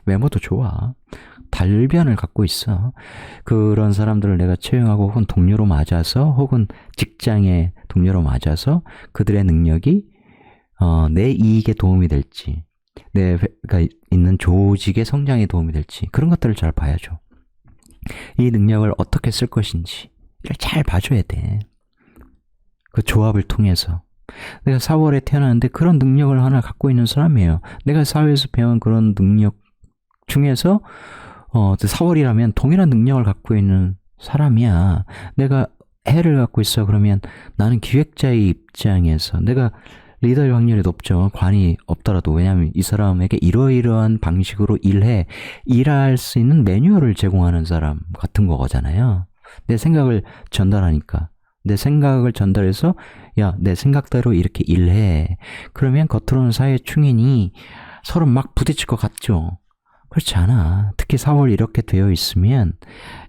외모도 좋아. 달변을 갖고 있어. 그런 사람들을 내가 채용하고 혹은 동료로 맞아서 혹은 직장의 동료로 맞아서 그들의 능력이 내 이익에 도움이 될지 내가 있는 조직의 성장에 도움이 될지 그런 것들을 잘 봐야죠. 이 능력을 어떻게 쓸 것인지를 잘 봐줘야 돼. 그 조합을 통해서. 내가 4월에 태어났는데 그런 능력을 하나 갖고 있는 사람이에요. 내가 사회에서 배운 그런 능력 중에서 4월이라면 동일한 능력을 갖고 있는 사람이야. 내가 해를 갖고 있어. 그러면 나는 기획자의 입장에서 내가 리더일 확률이 높죠. 관이 없더라도. 왜냐하면 이 사람에게 이러이러한 방식으로 일할 수 있는 매뉴얼을 제공하는 사람 같은 거잖아요. 내 생각을 전달하니까. 내 생각을 전달해서 야, 내 생각대로 이렇게 일해. 그러면 겉으로는 사회 충인이 서로 막 부딪힐 것 같죠. 그렇지 않아. 특히 4월 이렇게 되어 있으면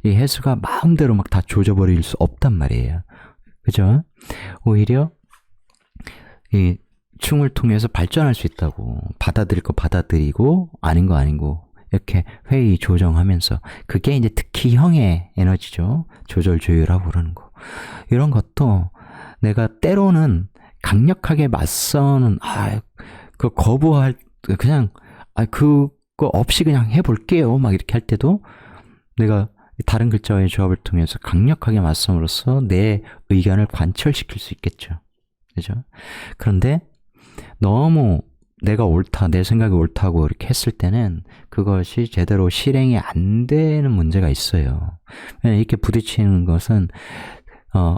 이 해수가 마음대로 막 다 조져버릴 수 없단 말이에요. 그죠? 오히려 이 충을 통해서 발전할 수 있다고. 받아들일 거 받아들이고 아닌 거 아니고 이렇게 회의 조정하면서 그게 이제 특히 형의 에너지죠. 조절 조율하고 그러는 거. 이런 것도 내가 때로는 강력하게 맞서는 그 거부할 그냥 그거 없이 그냥 해볼게요. 막 이렇게 할 때도 내가 다른 글자와의 조합을 통해서 강력하게 맞섬으로써 내 의견을 관철시킬 수 있겠죠. 그죠? 그런데 너무 내가 옳다, 내 생각이 옳다고 이렇게 했을 때는 그것이 제대로 실행이 안 되는 문제가 있어요. 이렇게 부딪히는 것은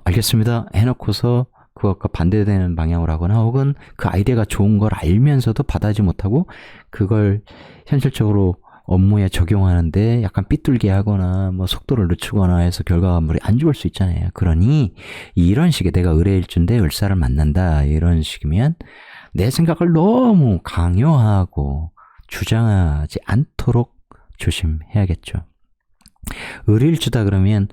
알겠습니다 해놓고서 그것과 반대되는 방향으로 하거나 혹은 그 아이디어가 좋은 걸 알면서도 받아들이지 못하고 그걸 현실적으로 업무에 적용하는데 약간 삐뚤게 하거나 뭐 속도를 늦추거나 해서 결과물이 안 좋을 수 있잖아요. 그러니 이런 식의 내가 을의일주인데 을사를 만난다 이런 식이면 내 생각을 너무 강요하고 주장하지 않도록 조심해야겠죠. 을일주다 그러면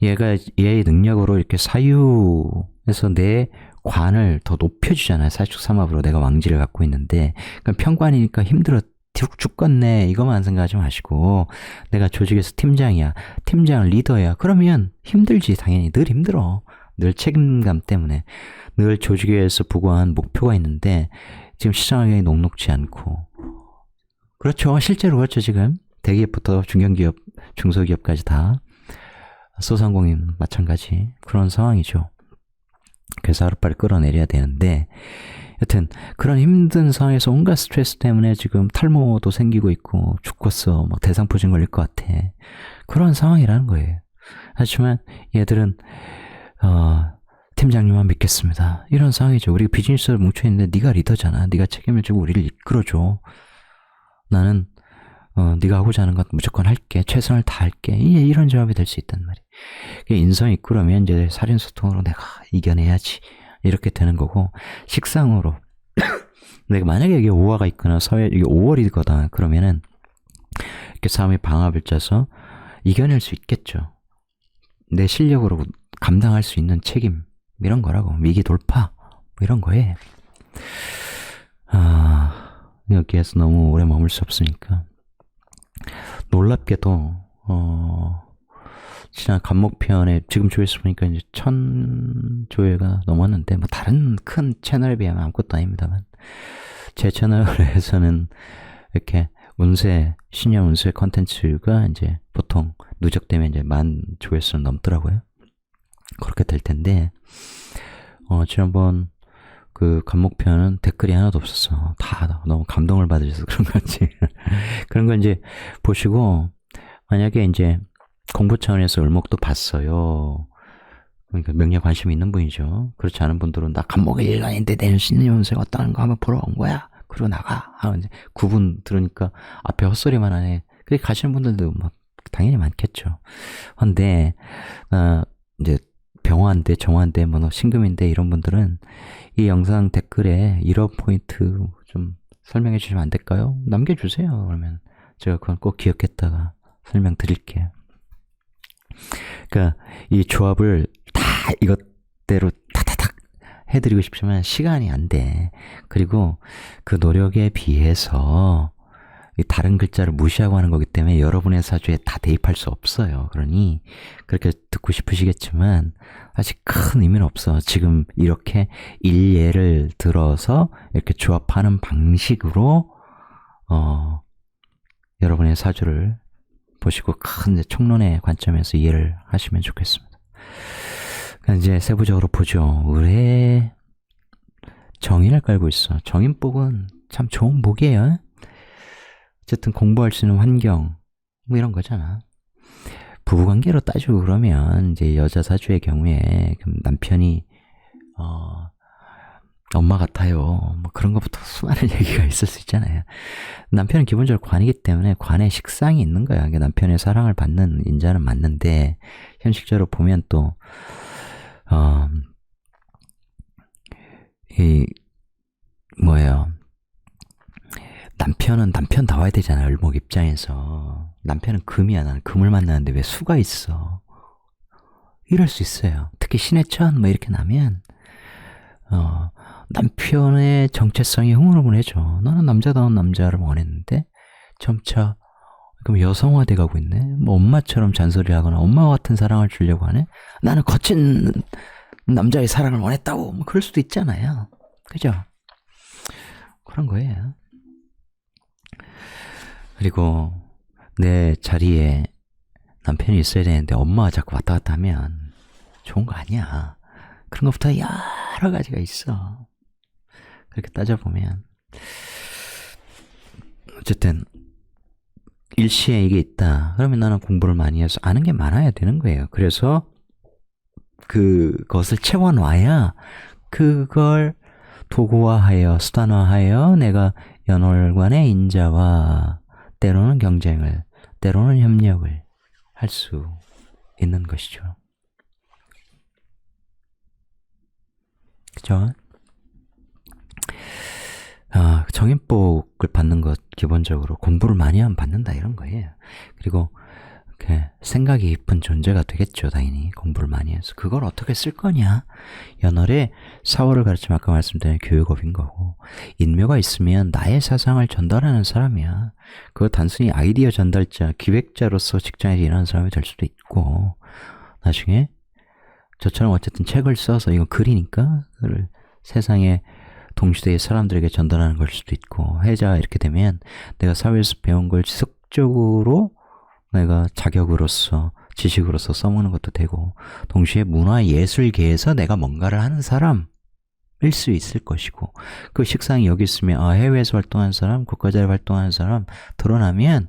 얘의 능력으로 이렇게 사유해서 내 관을 더 높여주잖아요. 사축삼합으로 내가 왕지를 갖고 있는데 그럼 편관이니까 힘들어 죽겠네 이것만 생각하지 마시고 내가 조직에서 팀장이야. 팀장 리더야. 그러면 힘들지. 당연히 늘 힘들어. 늘 책임감 때문에 늘 조직에서 부과한 목표가 있는데 지금 시장 환경이 녹록지 않고 그렇죠. 실제로 그렇죠. 지금 대기업부터 중견기업, 중소기업까지 다 소상공인 마찬가지 그런 상황이죠. 그래서 하루빨리 끌어내려야 되는데 여튼 그런 힘든 상황에서 온갖 스트레스 때문에 지금 탈모도 생기고 있고 죽겠어. 막 대상포진 걸릴 것 같아. 그런 상황이라는 거예요. 하지만 얘들은 팀장님만 믿겠습니다. 이런 상황이죠. 우리가 비즈니스로 뭉쳐있는데 네가 리더잖아. 네가 책임을 지고 우리를 이끌어줘. 나는 네가 하고자 하는 것 무조건 할게. 최선을 다할게. 이런 조합이 될 수 있단 말이야. 인성이 있고 그러면 이제 사륜소통으로 내가 이겨내야지. 이렇게 되는 거고, 식상으로 내가 만약에 이게 5화가 있거나 이게 5월이거나 그러면은 이렇게 싸움이 방압을 짜서 이겨낼 수 있겠죠. 내 실력으로 감당할 수 있는 책임 이런 거라고. 위기 돌파 이런 거에 여기에서 너무 오래 머물 수 없으니까. 놀랍게도 지난 간목편에 지금 조회수 보니까 이제 1000조회가 넘었는데, 뭐 다른 큰 채널에 비하면 아무것도 아닙니다만, 제 채널에서는 이렇게 신년 운세 컨텐츠가 이제 보통 누적되면 이제 10,000조회수는 넘더라고요. 그렇게 될 텐데, 지난번 그 간목편은 댓글이 하나도 없었어. 다 너무 감동을 받으셔서 그런 건지. 그런 거 이제 보시고, 만약에 이제 공부 차원에서 을목도 봤어요. 그러니까 명리에 관심이 있는 분이죠. 그렇지 않은 분들은 나 간목의 일간인데 내년 신년 운세가 어떠는 거 한번 보러 온 거야. 그리고 나가. 이제 9분 들으니까 앞에 헛소리만 하네. 그렇게 가시는 분들도 뭐 당연히 많겠죠. 근데 이제 병화인데 정화인데 뭐 신금인데 이런 분들은 이 영상 댓글에 이런 포인트 좀 설명해 주시면 안 될까요? 남겨주세요. 그러면 제가 그건 꼭 기억했다가 설명드릴게요. 그러니까 이 조합을 다 이것대로 탁탁탁 해드리고 싶지만 시간이 안 돼. 그리고 그 노력에 비해서 다른 글자를 무시하고 하는 거기 때문에 여러분의 사주에 다 대입할 수 없어요. 그러니 그렇게 듣고 싶으시겠지만 아직 큰 의미는 없어. 지금 이렇게 일예를 들어서 이렇게 조합하는 방식으로 여러분의 사주를 보시고 큰 총론의 관점에서 이해를 하시면 좋겠습니다. 이제 세부적으로 보죠. 을에 정인을 깔고 있어. 정인복은 참 좋은 복이에요. 어쨌든 공부할 수 있는 환경 뭐 이런 거잖아. 부부관계로 따지고 그러면 이제 여자 사주의 경우에 남편이 엄마 같아요. 뭐 그런 것부터 수많은 얘기가 있을 수 있잖아요. 남편은 기본적으로 관이기 때문에 관에 식상이 있는 거야. 그러니까 남편의 사랑을 받는 인자는 맞는데 현실적으로 보면 또 남편은 남편다워야 되잖아. 을목 입장에서. 남편은 금이야. 나는 금을 만나는데 왜 수가 있어. 이럴 수 있어요. 특히 신해천 뭐 이렇게 나면 남편의 정체성이 흐물흐물해져. 나는 남자다운 남자를 원했는데 점차 그럼 여성화돼 가고 있네. 뭐 엄마처럼 잔소리를 하거나 엄마 같은 사랑을 주려고 하네. 나는 거친 남자의 사랑을 원했다고. 뭐 그럴 수도 있잖아요. 그죠? 그런 거예요. 그리고 내 자리에 남편이 있어야 되는데 엄마가 자꾸 왔다 갔다 하면 좋은 거 아니야. 그런 것부터 여러 가지가 있어. 그렇게 따져보면 어쨌든 일시에 이게 있다. 그러면 나는 공부를 많이 해서 아는 게 많아야 되는 거예요. 그래서 그것을 채워놔야 그걸 도구화하여 수단화하여 내가 연월간의 인자와 때로는 경쟁을, 때로는 협력을 할 수 있는 것이죠. 그죠? 정인복을 받는 것 기본적으로 공부를 많이 하면 받는다 이런 거예요. 그리고 생각이 깊은 존재가 되겠죠. 당연히 공부를 많이 해서. 그걸 어떻게 쓸 거냐. 연월에 4월을 가르치면 아까 말씀드린 교육업인 거고, 인묘가 있으면 나의 사상을 전달하는 사람이야. 그거 단순히 아이디어 전달자, 기획자로서 직장에서 일하는 사람이 될 수도 있고, 나중에 저처럼 어쨌든 책을 써서, 이건 글이니까 그걸 세상에 동시대의 사람들에게 전달하는 걸 수도 있고, 해자 이렇게 되면 내가 사회에서 배운 걸 지속적으로 내가 자격으로서 지식으로서 써먹는 것도 되고, 동시에 문화예술계에서 내가 뭔가를 하는 사람, 일 수 있을 것이고, 그 식상이 여기 있으면 해외에서 활동하는 사람, 국가자리 활동하는 사람 드러나면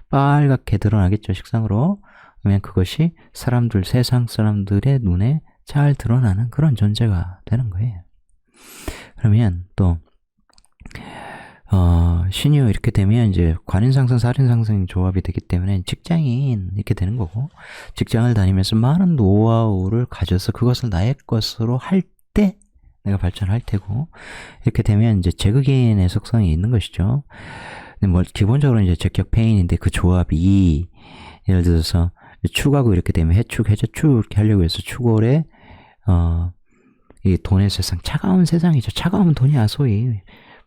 빨갛게 드러나겠죠, 식상으로. 그러면 그것이 세상 사람들의 눈에 잘 드러나는 그런 존재가 되는 거예요. 그러면 또 신유 이렇게 되면 이제 관인상승, 살인상승 조합이 되기 때문에 직장인 이렇게 되는 거고, 직장을 다니면서 많은 노하우를 가져서 그것을 나의 것으로 할 때 내가 발전할 테고, 이렇게 되면 이제 제극인의 속성이 있는 것이죠. 근데 뭐 기본적으로 이제 적격 페인인데 그 조합이 예를 들어서 축하고 이렇게 되면 해축, 해저축 이렇게 하려고 해서 축월에 이 돈의 세상, 차가운 세상이죠. 차가우면 돈이야 소위.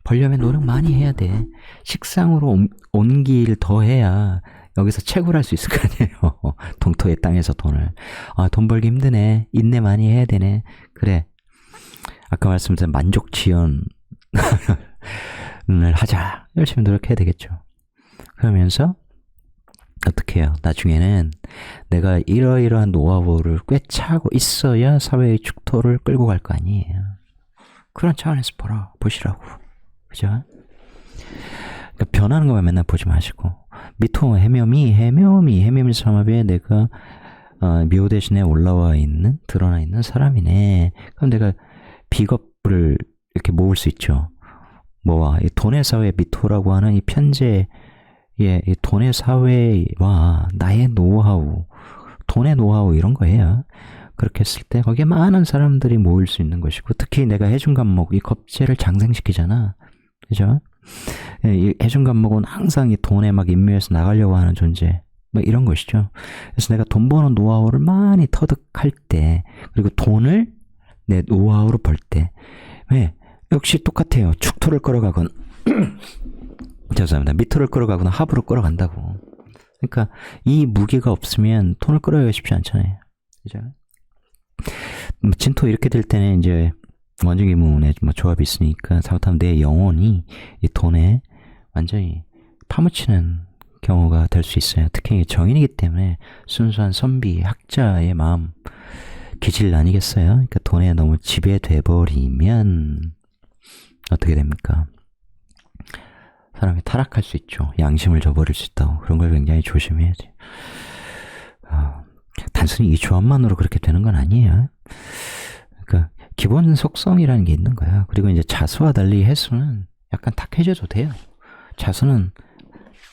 벌려면 노력 많이 해야 돼. 식상으로 옮길 더 해야 여기서 채굴할 수 있을 거 아니에요. 동토의 땅에서 돈을. 돈 벌기 힘드네. 인내 많이 해야 되네. 그래. 아까 말씀드린 만족지연을 하자. 열심히 노력해야 되겠죠. 그러면서 어떻게 해요? 나중에는 내가 이러이러한 노하우를 꿰차고 있어야 사회의 축토를 끌고 갈 거 아니에요. 그런 차원에서 보시라고. 그죠? 그러니까 변하는 것만 맨날 보지 마시고, 미토, 해묘미 삼합에 내가 묘 대신에 올라와 있는, 드러나 있는 사람이네. 그럼 내가 비겁을 이렇게 모을 수 있죠. 뭐와 이 돈의 사회 미토라고 하는 이 편제의 이 돈의 사회와 나의 노하우, 돈의 노하우 이런 거예요. 그렇게 했을 때 거기에 많은 사람들이 모일 수 있는 것이고, 특히 내가 해준 감목, 이 겁재를 장생시키잖아. 그죠? 이 해준 감목은 항상 이 돈에 막 인묘해서 나가려고 하는 존재. 뭐 이런 것이죠. 그래서 내가 돈 버는 노하우를 많이 터득할 때, 그리고 돈을 내 노하우로 벌 때, 왜? 역시 똑같아요. 축토를 끌어가건, 죄송합니다. 미토를 끌어가거나 합으로 끌어간다고. 그러니까 이 무게가 없으면 돈을 끌어가기가 쉽지 않잖아요. 그죠? 진토 이렇게 될 때는 이제 원중기문의 조합이 있으니까 잘못하면 내 영혼이 이 돈에 완전히 파묻히는 경우가 될 수 있어요. 특히 정인이기 때문에 순수한 선비, 학자의 마음, 기질 아니겠어요? 그러니까 돈에 너무 지배돼 버리면 어떻게 됩니까? 사람이 타락할 수 있죠. 양심을 저버릴 수 있다고. 그런 걸 굉장히 조심해야지. 단순히 이 조합만으로 그렇게 되는 건 아니에요. 그러니까 기본 속성이라는 게 있는 거야. 그리고 이제 자수와 달리 해수는 약간 탁해져도 돼요. 자수는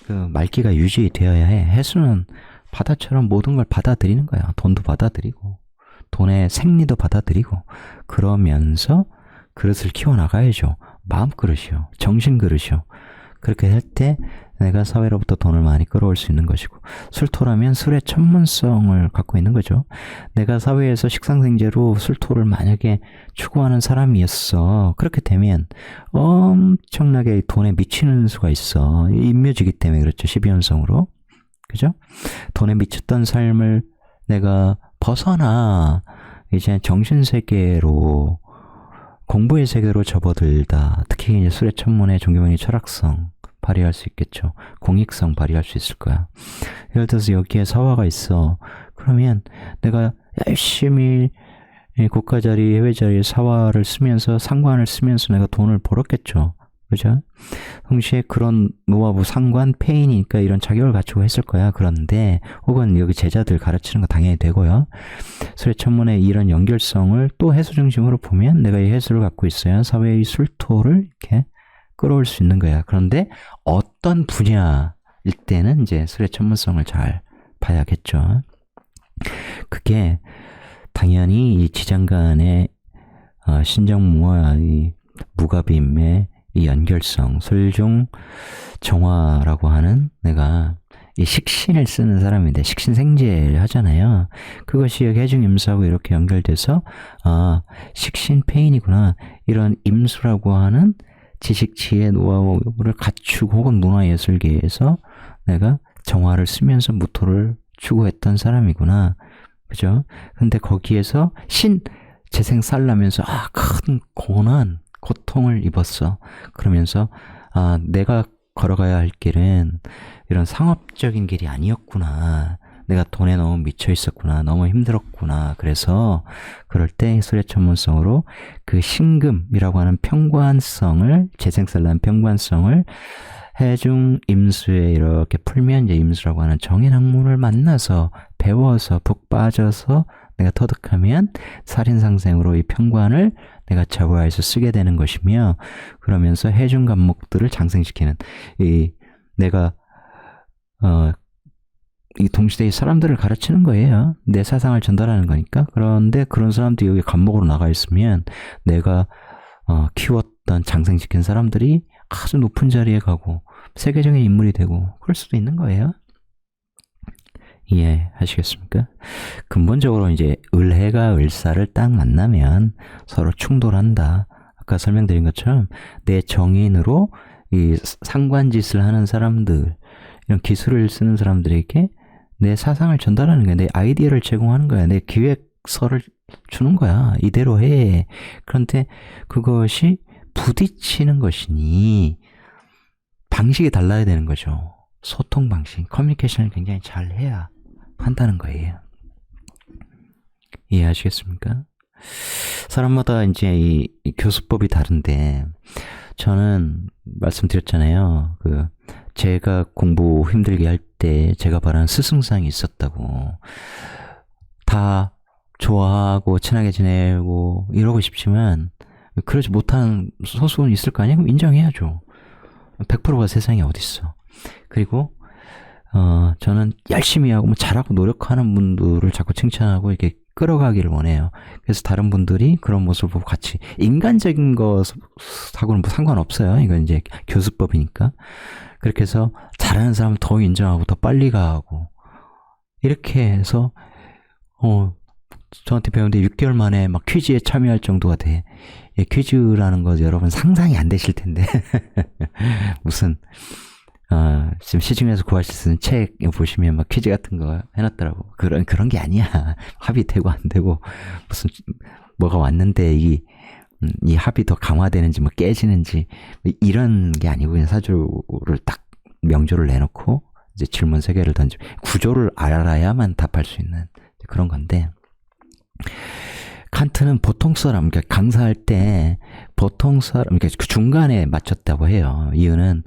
그 말기가 유지되어야 해. 해수는 바다처럼 모든 걸 받아들이는 거야. 돈도 받아들이고, 돈의 생리도 받아들이고, 그러면서 그릇을 키워나가야죠. 마음 그릇이요. 정신 그릇이요. 그렇게 할 때 내가 사회로부터 돈을 많이 끌어올 수 있는 것이고, 술토라면 술의 전문성을 갖고 있는 거죠. 내가 사회에서 식상생재로 술토를 만약에 추구하는 사람이었어. 그렇게 되면 엄청나게 돈에 미치는 수가 있어. 인묘지기 때문에 그렇죠. 12연성으로. 그죠? 돈에 미쳤던 삶을 내가 벗어나 이제 정신세계로, 공부의 세계로 접어들다. 특히 이제 술의 천문의 종교명의 철학성 발휘할 수 있겠죠. 공익성 발휘할 수 있을 거야. 예를 들어서 여기에 사화가 있어. 그러면 내가 열심히 국가 자리, 해외 자리에 사화를 쓰면서, 상관을 쓰면서 내가 돈을 벌었겠죠. 그죠? 동시에 그런 노하우, 상관, 페인이니까 이런 자격을 갖추고 했을 거야. 그런데 혹은 여기 제자들 가르치는 거 당연히 되고요. 술의 천문의 이런 연결성을 또 해수 중심으로 보면 내가 이 해수를 갖고 있어야 사회의 술토를 이렇게 끌어올 수 있는 거야. 그런데 어떤 분야일 때는 이제 술의 천문성을 잘 봐야겠죠. 그게 당연히 이 지장간의 신정무와 이 무가빔의 이 연결성, 설중 정화라고 하는, 내가 이 식신을 쓰는 사람인데 식신생재를 하잖아요. 그것이 여기 해중임수하고 이렇게 연결돼서 식신 페인이구나. 이런 임수라고 하는 지식, 지혜, 노하우를 갖추고 혹은 문화예술계에서 내가 정화를 쓰면서 무토를 추구했던 사람이구나. 그죠? 근데 거기에서 재생 살라면서 큰 고난, 고통을 입었어. 그러면서 내가 걸어가야 할 길은 이런 상업적인 길이 아니었구나. 내가 돈에 너무 미쳐 있었구나. 너무 힘들었구나. 그래서 그럴 때 수레 전문성으로 그 신금이라고 하는 평관성을, 재생살라는 평관성을 해중 임수에 이렇게 풀면 이제 임수라고 하는 정인학문을 만나서 배워서 푹 빠져서 내가 터득하면 살인상생으로 이 평관을 내가 자부하에서 쓰게 되는 것이며, 그러면서 해중 감목들을 장생시키는 내가 이 동시대의 사람들을 가르치는 거예요. 내 사상을 전달하는 거니까. 그런데 그런 사람들이 여기 감목으로 나가 있으면 내가 키웠던 장생시킨 사람들이 아주 높은 자리에 가고 세계적인 인물이 되고 그럴 수도 있는 거예요. 이해하시겠습니까? 근본적으로 이제 을해가 을사를 딱 만나면 서로 충돌한다. 아까 설명드린 것처럼 내 정인으로 이 상관짓을 하는 사람들, 이런 기술을 쓰는 사람들에게 내 사상을 전달하는 거야. 내 아이디어를 제공하는 거야. 내 기획서를 주는 거야. 이대로 해. 그런데 그것이 부딪히는 것이니 방식이 달라야 되는 거죠. 소통 방식, 커뮤니케이션을 굉장히 잘 해야 한다는 거예요. 이해하시겠습니까? 사람마다 이제 이 교수법이 다른데, 저는 말씀드렸잖아요. 제가 공부 힘들게 할 때 제가 바라는 스승상이 있었다고. 다 좋아하고 친하게 지내고 이러고 싶지만 그러지 못한 소수는 있을 거 아니에요? 그럼 인정해야죠. 100%가 세상에 어딨어. 그리고 저는 열심히 하고 뭐 잘하고 노력하는 분들을 자꾸 칭찬하고 이렇게 끌어가기를 원해요. 그래서 다른 분들이 그런 모습을 보고 같이, 인간적인 것하고는 뭐 상관없어요. 이건 이제 교수법이니까. 그렇게 해서 잘하는 사람을 더 인정하고 더 빨리 가고, 이렇게 해서 저한테 배우는데 6개월 만에 막 퀴즈에 참여할 정도가 돼. 퀴즈라는 거 여러분 상상이 안 되실 텐데 무슨 지금 시중에서 구하실 수 있는 책 보시면 막 퀴즈 같은 거 해놨더라고. 그런 게 아니야. 합의 되고 안 되고 무슨 뭐가 왔는데 이 합이 더 강화되는지 뭐 깨지는지 이런 게 아니고, 그냥 사주를 딱 명조를 내놓고 이제 질문 3개를 던지고 구조를 알아야만 답할 수 있는 그런 건데, 칸트는 보통 사람, 그러니까 강사할 때 보통 사람, 그러니까 그 중간에 맞췄다고 해요. 이유는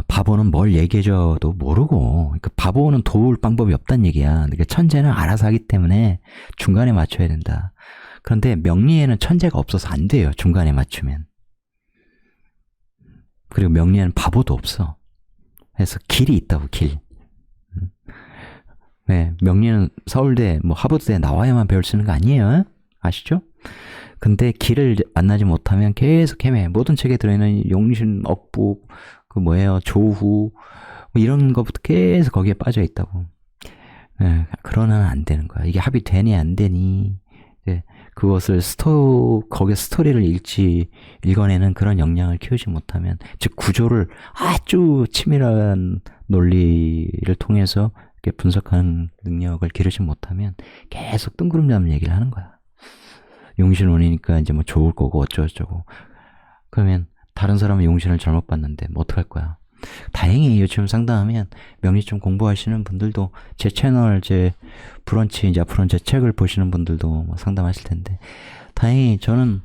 바보는 뭘 얘기해줘도 모르고, 그러니까 바보는 도울 방법이 없다는 얘기야. 그러니까 천재는 알아서 하기 때문에 중간에 맞춰야 된다. 그런데 명리에는 천재가 없어서 안 돼요. 중간에 맞추면. 그리고 명리에는 바보도 없어. 그래서 길이 있다고, 길. 네, 명리는 서울대, 뭐 하버드대 나와야만 배울 수 있는 거 아니에요? 아시죠? 근데 길을 만나지 못하면 계속 헤매. 모든 책에 들어있는 용신, 억부, 조후, 뭐 이런 것부터 계속 거기에 빠져 있다고. 네, 그러면 안 되는 거야. 이게 합이 되니 안 되니. 네, 그것을 거기에 스토리를 읽어내는 그런 역량을 키우지 못하면, 즉 구조를 아주 치밀한 논리를 통해서 이렇게 분석하는 능력을 기르지 못하면 계속 뜬구름 잡는 얘기를 하는 거야. 용신원이니까 이제 뭐 좋을 거고 어쩌고저쩌고. 그러면 다른 사람은 용신을 잘못 봤는데 뭐 어떡할 거야. 다행히 요즘 상담하면 명리 좀 공부하시는 분들도 제 채널, 제 브런치, 이제 앞으로는 제 책을 보시는 분들도 뭐 상담하실 텐데, 다행히 저는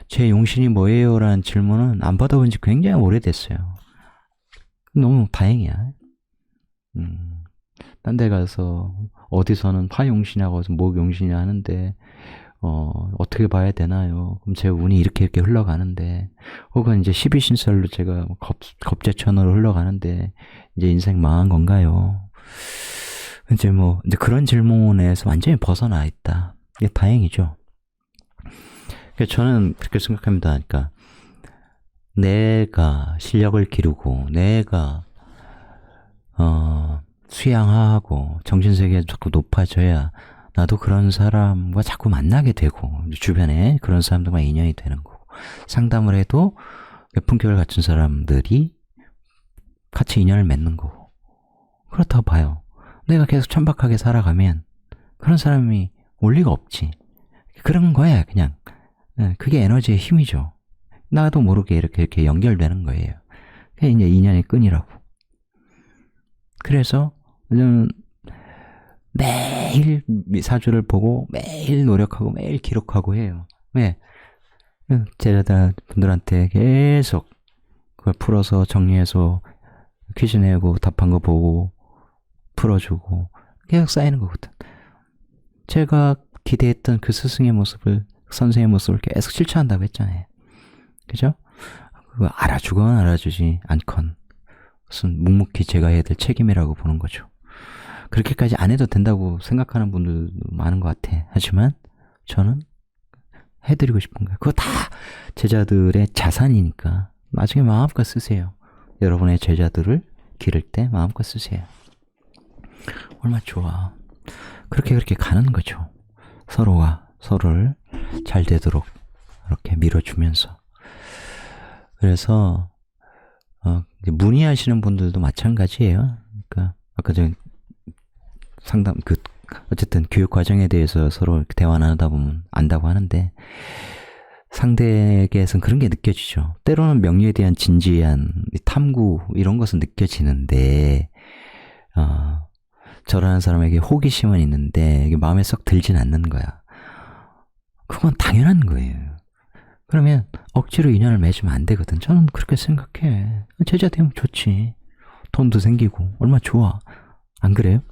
제 용신이 뭐예요? 라는 질문은 안 받아본 지 굉장히 오래됐어요. 너무 다행이야. 딴 데 가서 어디서는 화용신이라고 해서 목용신이 하는데 어떻게 봐야 되나요? 그럼 제 운이 이렇게 흘러가는데, 혹은 이제 12신설로 제가 겁재천으로 흘러가는데 이제 인생 망한 건가요? 이제 그런 질문에서 완전히 벗어나 있다. 이게 다행이죠. 저는 그렇게 생각합니다. 그러니까 내가 실력을 기르고 내가 수양하고 정신세계가 자꾸 높아져야 나도 그런 사람과 자꾸 만나게 되고, 주변에 그런 사람들과 인연이 되는 거고, 상담을 해도 품격을 갖춘 사람들이 같이 인연을 맺는 거고, 그렇다고 봐요. 내가 계속 천박하게 살아가면 그런 사람이 올 리가 없지. 그런 거야, 그냥. 그게 에너지의 힘이죠. 나도 모르게 이렇게 연결되는 거예요. 그게 이제 인연의 끈이라고. 그래서 저는 매일 사주를 보고 매일 노력하고 매일 기록하고 해요. 왜? 제자들 분들한테 계속 그걸 풀어서 정리해서 퀴즈 내고 답한 거 보고 풀어주고 계속 쌓이는 거거든. 제가 기대했던 그 스승의 모습을, 선생의 모습을 계속 실천한다고 했잖아요. 그죠? 그거 알아주건 알아주지 않건 무슨 묵묵히 제가 해야 될 책임이라고 보는 거죠. 그렇게까지 안 해도 된다고 생각하는 분들도 많은 것 같아. 하지만 저는 해드리고 싶은 거예요. 그거 다 제자들의 자산이니까 나중에 마음껏 쓰세요. 여러분의 제자들을 기를 때 마음껏 쓰세요. 얼마나 좋아. 그렇게 가는 거죠. 서로가 서로를 잘 되도록 이렇게 밀어주면서. 그래서 문의하시는 분들도 마찬가지예요. 그러니까 아까 전 상담 어쨌든 교육 과정에 대해서 서로 대화 나누다 보면 안다고 하는데 상대에게서는 그런 게 느껴지죠. 때로는 명리에 대한 진지한 탐구 이런 것은 느껴지는데 저라는 사람에게 호기심은 있는데 이게 마음에 썩 들진 않는 거야. 그건 당연한 거예요. 그러면 억지로 인연을 맺으면 안 되거든. 저는 그렇게 생각해. 제자 되면 좋지. 돈도 생기고 얼마나 좋아. 안 그래요?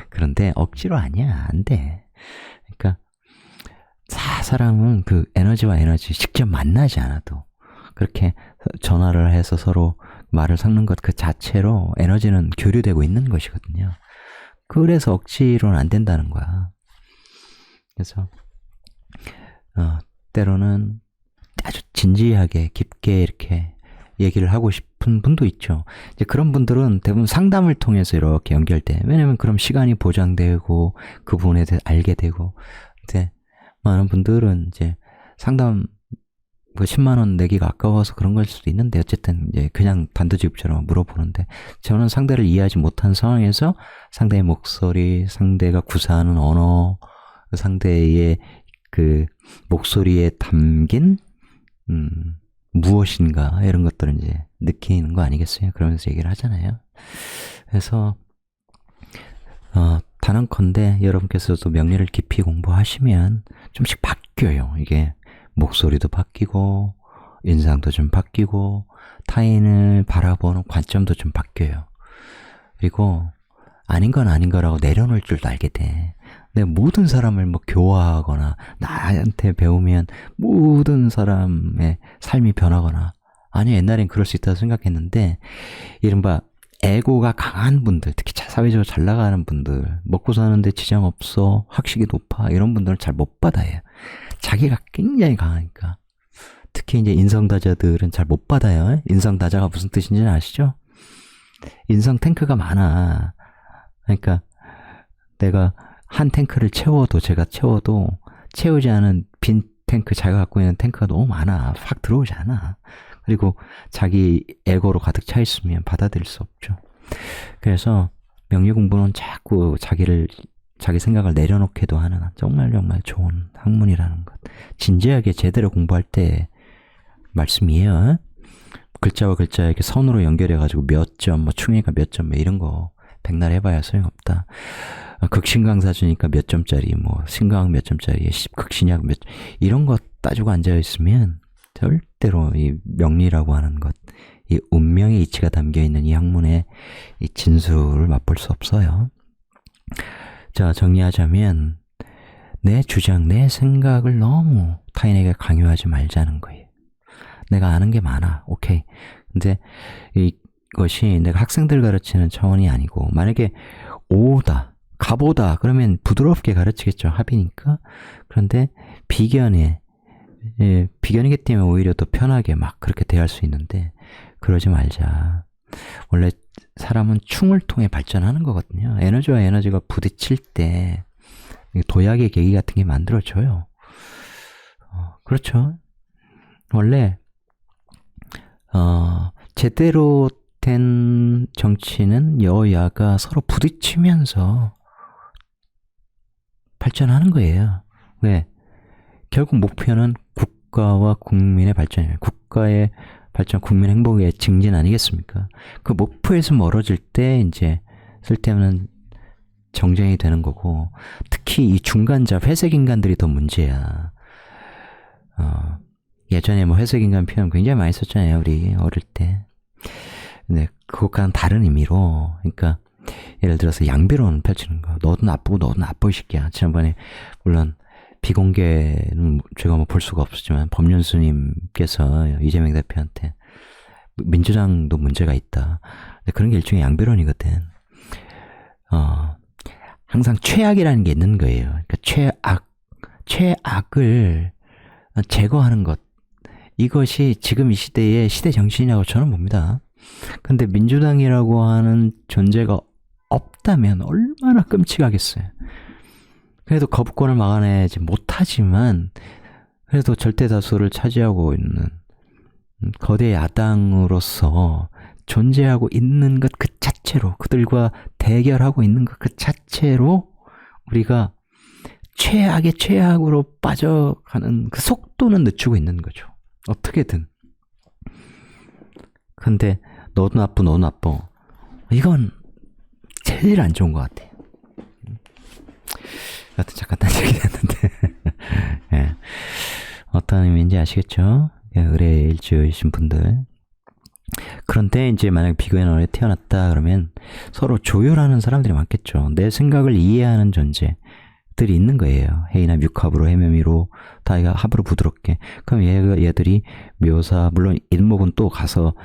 그런데 억지로 아니야. 안 돼. 그러니까 사람은 그 에너지와 에너지 직접 만나지 않아도 그렇게 전화를 해서 서로 말을 섞는 것 그 자체로 에너지는 교류되고 있는 것이거든요. 그래서 억지로는 안 된다는 거야. 그래서 때로는 아주 진지하게 깊게 이렇게 얘기를 하고 싶은 분도 있죠. 이제 그런 분들은 대부분 상담을 통해서 이렇게 연결돼. 왜냐면 그럼 시간이 보장되고 그 부분에 대해 알게 되고. 이제 많은 분들은 이제 상담 10만 원 내기가 아까워서 그런 걸 수도 있는데 어쨌든 이제 그냥 단도직입적으로 물어보는데 저는 상대를 이해하지 못한 상황에서 상대의 목소리, 상대가 구사하는 언어, 상대의 그 목소리에 담긴 무엇인가 이런 것들을 이제 느끼는 거 아니겠어요? 그러면서 얘기를 하잖아요. 그래서 단언컨대 여러분께서도 명리를 깊이 공부하시면 좀씩 바뀌어요. 이게 목소리도 바뀌고 인상도 좀 바뀌고 타인을 바라보는 관점도 좀 바뀌어요. 그리고 아닌 건 아닌 거라고 내려놓을 줄도 알게 돼. 내가 모든 사람을 뭐 교화하거나 나한테 배우면 모든 사람의 삶이 변하거나 아니 옛날엔 그럴 수 있다고 생각했는데 이른바 에고가 강한 분들, 특히 사회적으로 잘 나가는 분들, 먹고 사는데 지장 없어, 학식이 높아 이런 분들은 잘 못 받아요. 자기가 굉장히 강하니까. 특히 이제 인성다자들은 잘 못 받아요. 인성다자가 무슨 뜻인지는 아시죠? 인성 탱크가 많아. 그러니까 내가 한 탱크를 제가 채워도 채우지 않은 빈 탱크, 자기가 갖고 있는 탱크가 너무 많아. 확 들어오지 않아. 그리고 자기 에고로 가득 차 있으면 받아들일 수 없죠. 그래서 명리 공부는 자꾸 자기 생각을 내려놓게도 하는 정말 좋은 학문이라는 것. 진지하게 제대로 공부할 때 말씀이에요. 글자와 글자 이렇게 선으로 연결해가지고 몇 점, 뭐 충의가 몇 점, 이런 거 백날 해봐야 소용없다. 극신강사주니까 몇 점짜리, 뭐 신강 몇 점짜리, 극신약 몇 이런 거 따지고 앉아있으면 절대로 이 명리라고 하는 것, 이 운명의 이치가 담겨있는 이 학문의 이 진수를 맛볼 수 없어요. 자, 정리하자면 내 주장, 내 생각을 너무 타인에게 강요하지 말자는 거예요. 내가 아는 게 많아. 오케이. 근데 이것이 내가 학생들 가르치는 차원이 아니고 만약에 오다, 가보다 그러면 부드럽게 가르치겠죠. 합이니까. 그런데 비견이기 때문에 오히려 더 편하게 막 그렇게 대할 수 있는데 그러지 말자. 원래 사람은 충을 통해 발전하는 거거든요. 에너지와 에너지가 부딪힐 때 도약의 계기 같은 게 만들어져요. 그렇죠. 원래 제대로 된 정치는 여야가 서로 부딪히면서 발전하는 거예요. 왜? 결국 목표는 국가와 국민의 발전이에요. 국가의 발전, 국민 행복의 증진 아니겠습니까? 그 목표에서 멀어질 때 이제 쓸데없는 정쟁이 되는 거고, 특히 이 중간자 회색 인간들이 더 문제야. 예전에 뭐 회색 인간 표현 굉장히 많이 썼잖아요, 우리 어릴 때. 근데 그것과는 다른 의미로, 그러니까 예를 들어서 양비론 펼치는 거. 너도 나쁘고 너도 나빠 이 새끼야. 지난번에 물론 비공개는 제가 뭐 볼 수가 없었지만 법륜스님께서 이재명 대표한테 민주당도 문제가 있다. 그런 게 일종의 양비론이거든. 항상 최악이라는 게 있는 거예요. 그러니까 최악을 제거하는 것. 이것이 지금 이 시대의 시대 정신이라고 저는 봅니다. 근데 민주당이라고 하는 존재가 없다면 얼마나 끔찍하겠어요. 그래도 거부권을 막아내지 못하지만 그래도 절대 다수를 차지하고 있는 거대 야당으로서 존재하고 있는 것 그 자체로, 그들과 대결하고 있는 것 그 자체로 우리가 최악의 최악으로 빠져가는 그 속도는 늦추고 있는 거죠. 어떻게든. 근데 너도 나빠 너도 나빠, 이건 제일 안 좋은 것 같아요. 여튼 잠깐 딴 얘기 했는데 예. 어떤 의미인지 아시겠죠? 의뢰일주이신 분들. 그런데 이제 만약 비교의 너에 태어났다 그러면 서로 조율하는 사람들이 많겠죠. 내 생각을 이해하는 존재들이 있는 거예요. 해이나 뮤캅으로 해매미로 다 합으로 부드럽게. 그럼 얘들이 묘사, 물론 일목은 또 가서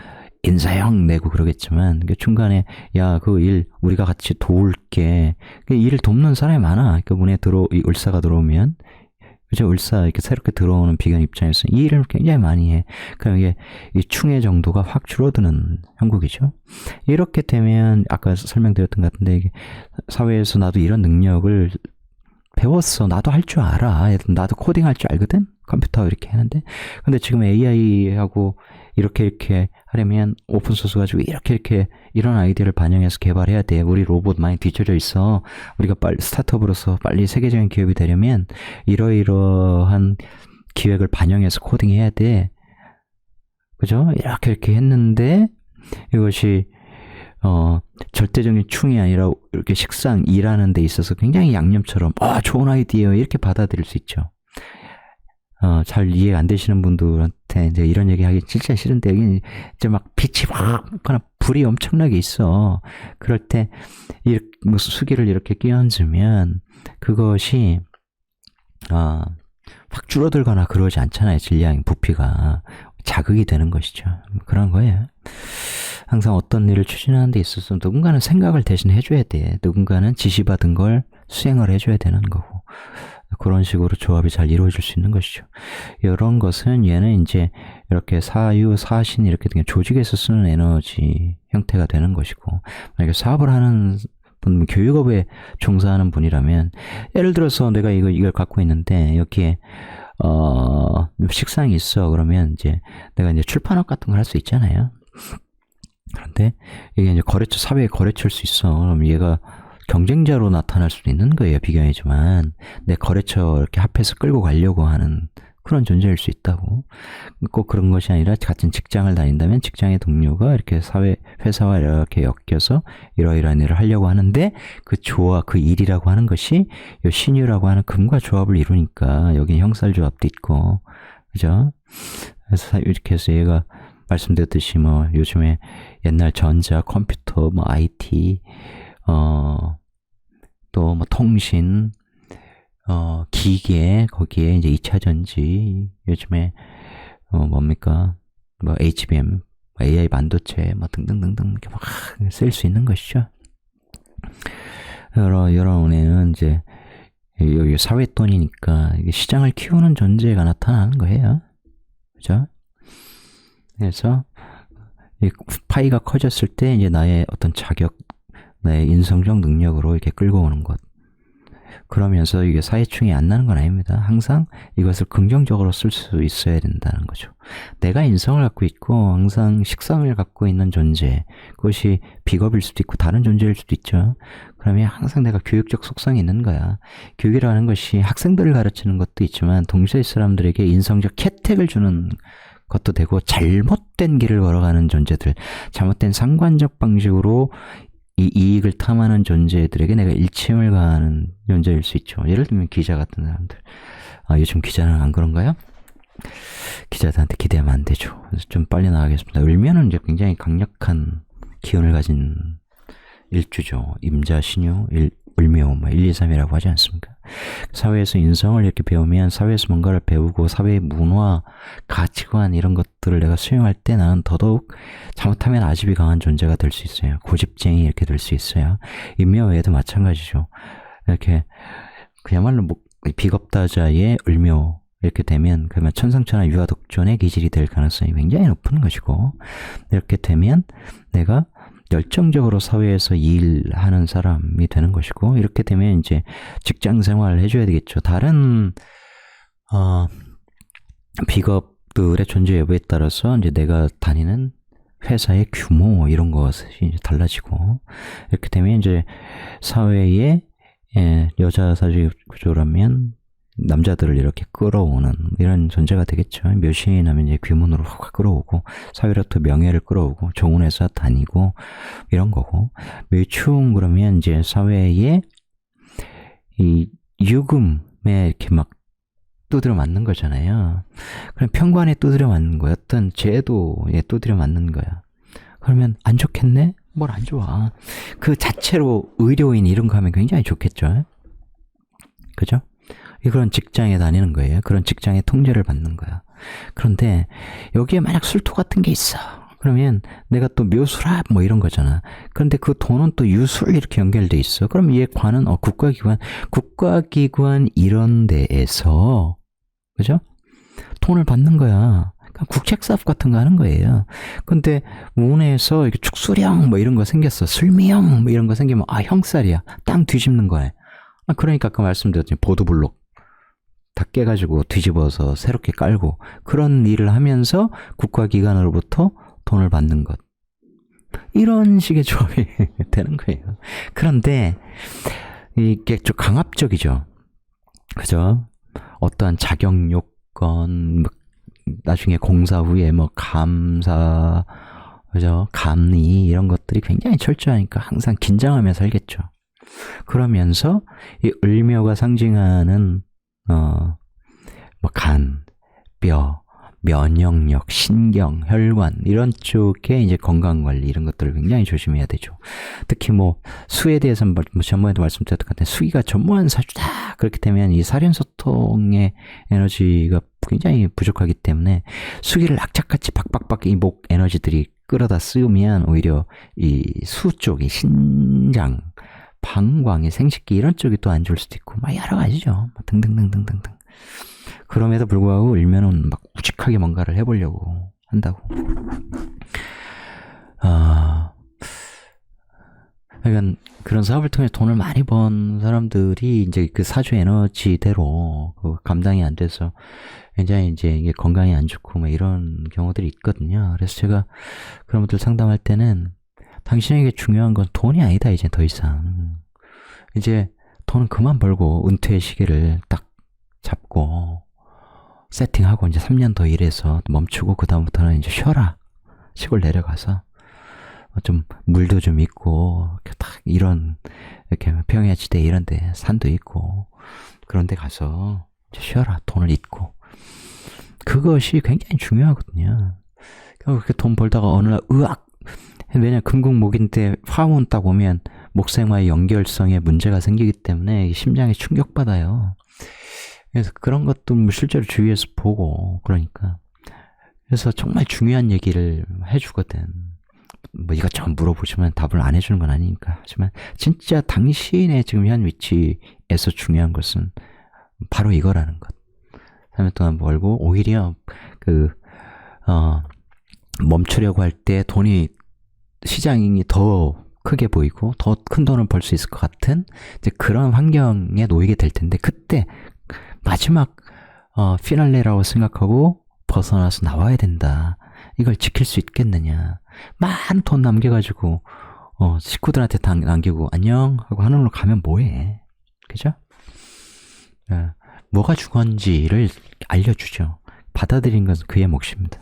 인사형 내고 그러겠지만 그 중간에 야 그 일 우리가 같이 도울게, 그 일을 돕는 사람이 많아. 그 문에 이 을사가 들어오면, 그죠? 을사 이렇게 새롭게 들어오는 비견 입장에서 이 일을 굉장히 많이 해. 그럼 이게 이 충의 정도가 확 줄어드는 형국이죠. 이렇게 되면 아까 설명드렸던 것 같은데, 이게 사회에서 나도 이런 능력을 배웠어. 나도 할 줄 알아. 나도 코딩 할 줄 알거든? 컴퓨터 이렇게 하는데. 근데 지금 AI하고 이렇게 하려면 오픈소스 가지고 이렇게 이런 아이디어를 반영해서 개발해야 돼. 우리 로봇 많이 뒤쳐져 있어. 우리가 빨리 스타트업으로서 빨리 세계적인 기업이 되려면 이러이러한 기획을 반영해서 코딩해야 돼. 그죠? 이렇게 했는데 이것이 절대적인 충이 아니라 이렇게 식상 일하는 데 있어서 굉장히 양념처럼 좋은 아이디어 이렇게 받아들일 수 있죠. 잘 이해 안 되시는 분들한테 이제 이런 얘기 하기 진짜 싫은데, 여기 이제 막 빛이 확 하나 불이 엄청나게 있어. 그럴 때 무슨 수기를 이렇게 끼얹으면 그것이 확 줄어들거나 그러지 않잖아요. 질량, 부피가 자극이 되는 것이죠. 그런 거예요. 항상 어떤 일을 추진하는 데 있어서 누군가는 생각을 대신 해줘야 돼. 누군가는 지시받은 걸 수행을 해줘야 되는 거고, 그런 식으로 조합이 잘 이루어질 수 있는 것이죠. 이런 것은 얘는 이제 이렇게 사유, 사신 이렇게 된 조직에서 쓰는 에너지 형태가 되는 것이고, 만약에 사업을 하는 분, 교육업에 종사하는 분이라면, 예를 들어서 내가 이걸 갖고 있는데 여기에 식상이 있어. 그러면 이제 내가 이제 출판업 같은 걸 할 수 있잖아요. 그런데 이게 이제 사회에 거래처일 수 있어. 그럼 얘가 경쟁자로 나타날 수도 있는 거예요. 비교이지만 내 거래처 이렇게 합해서 끌고 가려고 하는 그런 존재일 수 있다고. 꼭 그런 것이 아니라 같은 직장을 다닌다면 직장의 동료가 이렇게 회사와 이렇게 엮여서 이러이러한 일을 하려고 하는데, 그 조합, 그 일이라고 하는 것이 이 신유라고 하는 금과 조합을 이루니까 여기 형살조합도 있고, 그죠? 그래서 이렇게 해서 얘가 말씀드렸듯이 뭐 요즘에 옛날 전자, 컴퓨터, 뭐 IT, 또 뭐 통신, 기계, 거기에 이제 2차 전지, 요즘에 뭡니까? 뭐 HBM, AI 반도체, 뭐 등등등등 이렇게 막 쓸 수 있는 것이죠. 여러 은행은 이제 여기 사회돈이니까 시장을 키우는 존재가 나타나는 거예요. 그죠? 그래서 이 파이가 커졌을 때 이제 나의 어떤 자격, 나의 인성적 능력으로 이렇게 끌고 오는 것. 그러면서 이게 사회충이 안 나는 건 아닙니다. 항상 이것을 긍정적으로 쓸 수 있어야 된다는 거죠. 내가 인성을 갖고 있고 항상 식성을 갖고 있는 존재, 그것이 비겁일 수도 있고 다른 존재일 수도 있죠. 그러면 항상 내가 교육적 속성이 있는 거야. 교육이라는 것이 학생들을 가르치는 것도 있지만 동시에 사람들에게 인성적 혜택을 주는 것도 되고, 잘못된 길을 걸어가는 존재들, 잘못된 상관적 방식으로 이 이익을 탐하는 존재들에게 내가 일침을 가하는 존재일 수 있죠. 예를 들면 기자 같은 사람들. 요즘 기자는 안 그런가요? 기자들한테 기대하면 안 되죠. 그래서 좀 빨리 나가겠습니다. 을면은 이제 굉장히 강력한 기운을 가진 일주죠. 임자, 신유, 을묘, 1, 2, 3이라고 하지 않습니까? 사회에서 인성을 이렇게 배우면 사회에서 뭔가를 배우고 사회의 문화, 가치관 이런 것들을 내가 수용할 때 나는 더더욱 잘못하면 아집이 강한 존재가 될 수 있어요. 고집쟁이 이렇게 될 수 있어요. 임묘 외에도 마찬가지죠. 이렇게 그야말로 비겁다자의 을묘 이렇게 되면 그러면 천상천하 유아독존의 기질이 될 가능성이 굉장히 높은 것이고, 이렇게 되면 내가 열정적으로 사회에서 일하는 사람이 되는 것이고, 이렇게 되면 이제 직장 생활을 해줘야 되겠죠. 다른 비겁들의 존재 여부에 따라서 이제 내가 다니는 회사의 규모 이런 것이 이제 달라지고, 이렇게 되면 이제 사회에 여자 사회 구조라면 남자들을 이렇게 끌어오는 이런 존재가 되겠죠. 묘신 하면 이제 귀문으로 확 끌어오고, 사회로부터 명예를 끌어오고, 좋은 회사 다니고, 이런 거고, 묘충 그러면 이제 사회에 이 유금에 이렇게 막 두드려 맞는 거잖아요. 그럼 편관에 두드려 맞는 거야. 어떤 제도에 두드려 맞는 거야. 그러면 안 좋겠네? 뭘 안 좋아. 그 자체로 의료인 이런 거 하면 굉장히 좋겠죠. 그죠? 그런 직장에 다니는 거예요. 그런 직장의 통제를 받는 거야. 그런데 여기에 만약 술토 같은 게 있어. 그러면 내가 또 묘술합 뭐 이런 거잖아. 그런데 그 돈은 또 유술 이렇게 연결돼 있어. 그럼 이에 관은 국가기관 이런 데에서, 그죠? 돈을 받는 거야. 국책사업 같은 거 하는 거예요. 근데 운에서 이렇게 축수령 뭐 이런 거 생겼어. 술미형 뭐 이런 거 생기면 형살이야. 땅 뒤집는 거야. 그러니까 아까 말씀드렸더니 보도블록 다 깨가지고 뒤집어서 새롭게 깔고, 그런 일을 하면서 국가기관으로부터 돈을 받는 것. 이런 식의 조합이 되는 거예요. 그런데 이게 좀 강압적이죠. 그죠? 어떠한 자격 요건, 나중에 공사 후에 감사, 그죠? 감리 이런 것들이 굉장히 철저하니까 항상 긴장하며 살겠죠. 그러면서 이 을묘가 상징하는 간, 뼈, 면역력, 신경, 혈관 이런 쪽에 이제 건강관리 이런 것들을 굉장히 조심해야 되죠. 특히 수에 대해서는 전번에도 말씀드렸던 것 같은데, 수기가 전무한 사주다. 그렇게 되면 이 사련소통의 에너지가 굉장히 부족하기 때문에 수기를 악착같이 박박박 이 목 에너지들이 끌어다 쓰면 오히려 이 수 쪽이 신장, 방광의 생식기 이런 쪽이 또 안 좋을 수도 있고 여러 가지죠. 등등등등등등. 그럼에도 불구하고 을면은 우직하게 뭔가를 해보려고 한다고. 그러니까 그런 사업을 통해 돈을 많이 번 사람들이 이제 그 사주 에너지대로 감당이 안 돼서 굉장히 이제 이게 건강이 안 좋고 이런 경우들이 있거든요. 그래서 제가 그런 분들 상담할 때는 당신에게 중요한 건 돈이 아니다. 이제 더 이상. 이제 돈은 그만 벌고 은퇴의 시기를 딱 잡고 세팅하고 이제 3년 더 일해서 멈추고 그다음부터는 이제 쉬어라. 시골 내려가서 좀 물도 좀 있고 딱 이런 이렇게 평야지대 이런 데 산도 있고 그런 데 가서 이제 쉬어라. 돈을 잊고. 그것이 굉장히 중요하거든요. 그렇게 돈 벌다가 어느 날 왜냐 금국목인데 화운 딱 오면 목생과의 연결성에 문제가 생기기 때문에 심장에 충격받아요. 그래서 그런 것도 실제로 주위에서 보고 그러니까. 그래서 정말 중요한 얘기를 해주거든. 이것저것 물어보시면 답을 안 해주는 건 아니니까. 하지만 진짜 당신의 지금 현 위치에서 중요한 것은 바로 이거라는 것. 3년 동안 벌고 오히려 멈추려고 할 때 돈이 시장이 더 크게 보이고 더 큰 돈을 벌 수 있을 것 같은 이제 그런 환경에 놓이게 될 텐데, 그때 마지막 피날레라고 생각하고 벗어나서 나와야 된다. 이걸 지킬 수 있겠느냐. 많은 돈 남겨가지고 식구들한테 남기고 안녕 하고 하늘로 가면 뭐해. 그죠? 뭐가 중요한지를 알려주죠. 받아들인 것은 그의 몫입니다.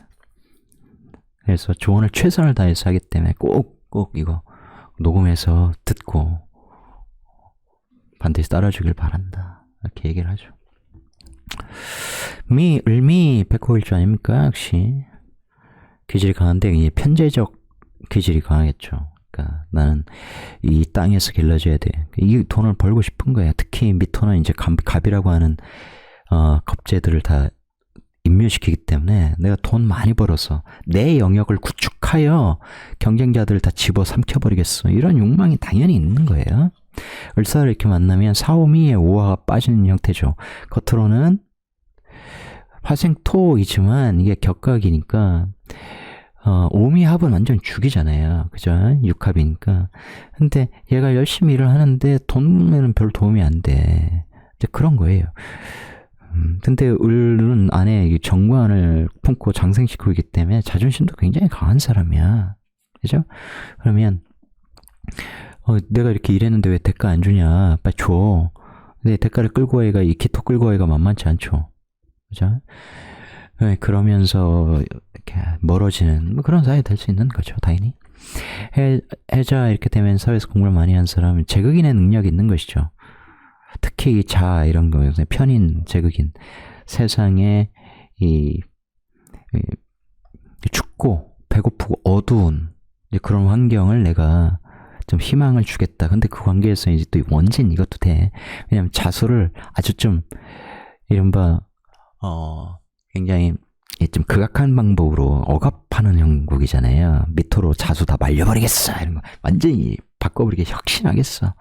그래서 조언을 최선을 다해서 하기 때문에 꼭 이거 녹음해서 듣고 반드시 따라주길 바란다. 이렇게 얘기를 하죠. 을미 백호일주 아닙니까? 역시 기질이 강한데 이게 편재적 기질이 강하겠죠. 그러니까 나는 이 땅에서 길러져야 돼. 이 돈을 벌고 싶은 거야. 특히 미토는 이제 갑이라고 하는 겁재들을 다 임묘시키기 때문에 내가 돈 많이 벌어서 내 영역을 구축하여 경쟁자들을 다 집어삼켜버리겠어. 이런 욕망이 당연히 있는 거예요. 을사를 이렇게 만나면 사오미의 오화가 빠지는 형태죠. 겉으로는 화생토이지만 이게 격각이니까 오미합은 완전 죽이잖아요. 그죠? 육합이니까. 근데 얘가 열심히 일을 하는데 돈에는 별 도움이 안 돼. 이제 그런 거예요. 근데 을은 안에 정관을 품고 장생시키고 있기 때문에 자존심도 굉장히 강한 사람이야. 그죠? 그러면 내가 이렇게 일했는데 왜 대가 안 주냐? 빨리 줘. 근데 대가를 끌고 와기가 이 기토 끌고 와기가 만만치 않죠. 그죠? 네, 그러면서 이렇게 멀어지는 뭐 그런 사이 될 수 있는 거죠. 당연히. 해자 이렇게 되면 사회에서 공부를 많이 한 사람은 제극인의 능력이 있는 것이죠. 특히 자 이런 거 편인 제극인 세상에 이 춥고 배고프고 어두운 그런 환경을 내가 좀 희망을 주겠다. 근데 그 관계에서 이제 또 원진 이것도 돼. 왜냐면 자수를 아주 좀 이른바 굉장히 좀 극악한 방법으로 억압하는 형국이잖아요. 미토로 자수 다 말려버리겠어. 이런 거 완전히 바꿔버리게 혁신하겠어.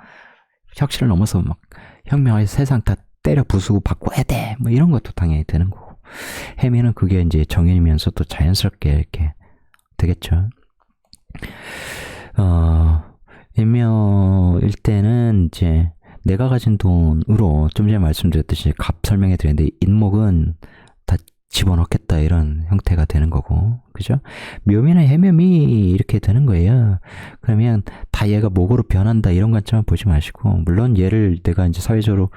혁신을 넘어서 막 혁명해서 세상 다 때려 부수고 바꿔야 돼. 뭐 이런 것도 당연히 되는 거고. 해미는 그게 이제 정인이면서 또 자연스럽게 이렇게 되겠죠. 일묘일 때는 이제 내가 가진 돈으로 좀 전에 말씀드렸듯이 갑 설명해 드렸는데 인목은 다 집어넣겠다 이런 형태가 되는 거고, 그죠? 묘미나 해묘미 이렇게 되는 거예요. 그러면 다 얘가 목으로 변한다 이런 관점만 보지 마시고, 물론 얘를 내가 이제 사회적으로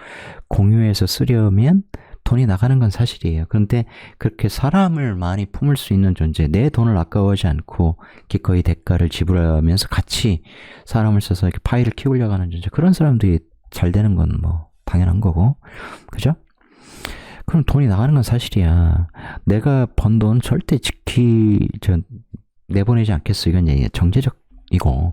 공유해서 쓰려면 돈이 나가는 건 사실이에요. 그런데 그렇게 사람을 많이 품을 수 있는 존재, 내 돈을 아까워하지 않고 기꺼이 대가를 지불하면서 같이 사람을 써서 이렇게 파이를 키우려고 하는 존재, 그런 사람들이 잘 되는 건 뭐 당연한 거고, 그죠? 그럼 돈이 나가는 건 사실이야. 내가 번 돈 절대 내보내지 않겠어. 이건 얘기야. 정제적이고,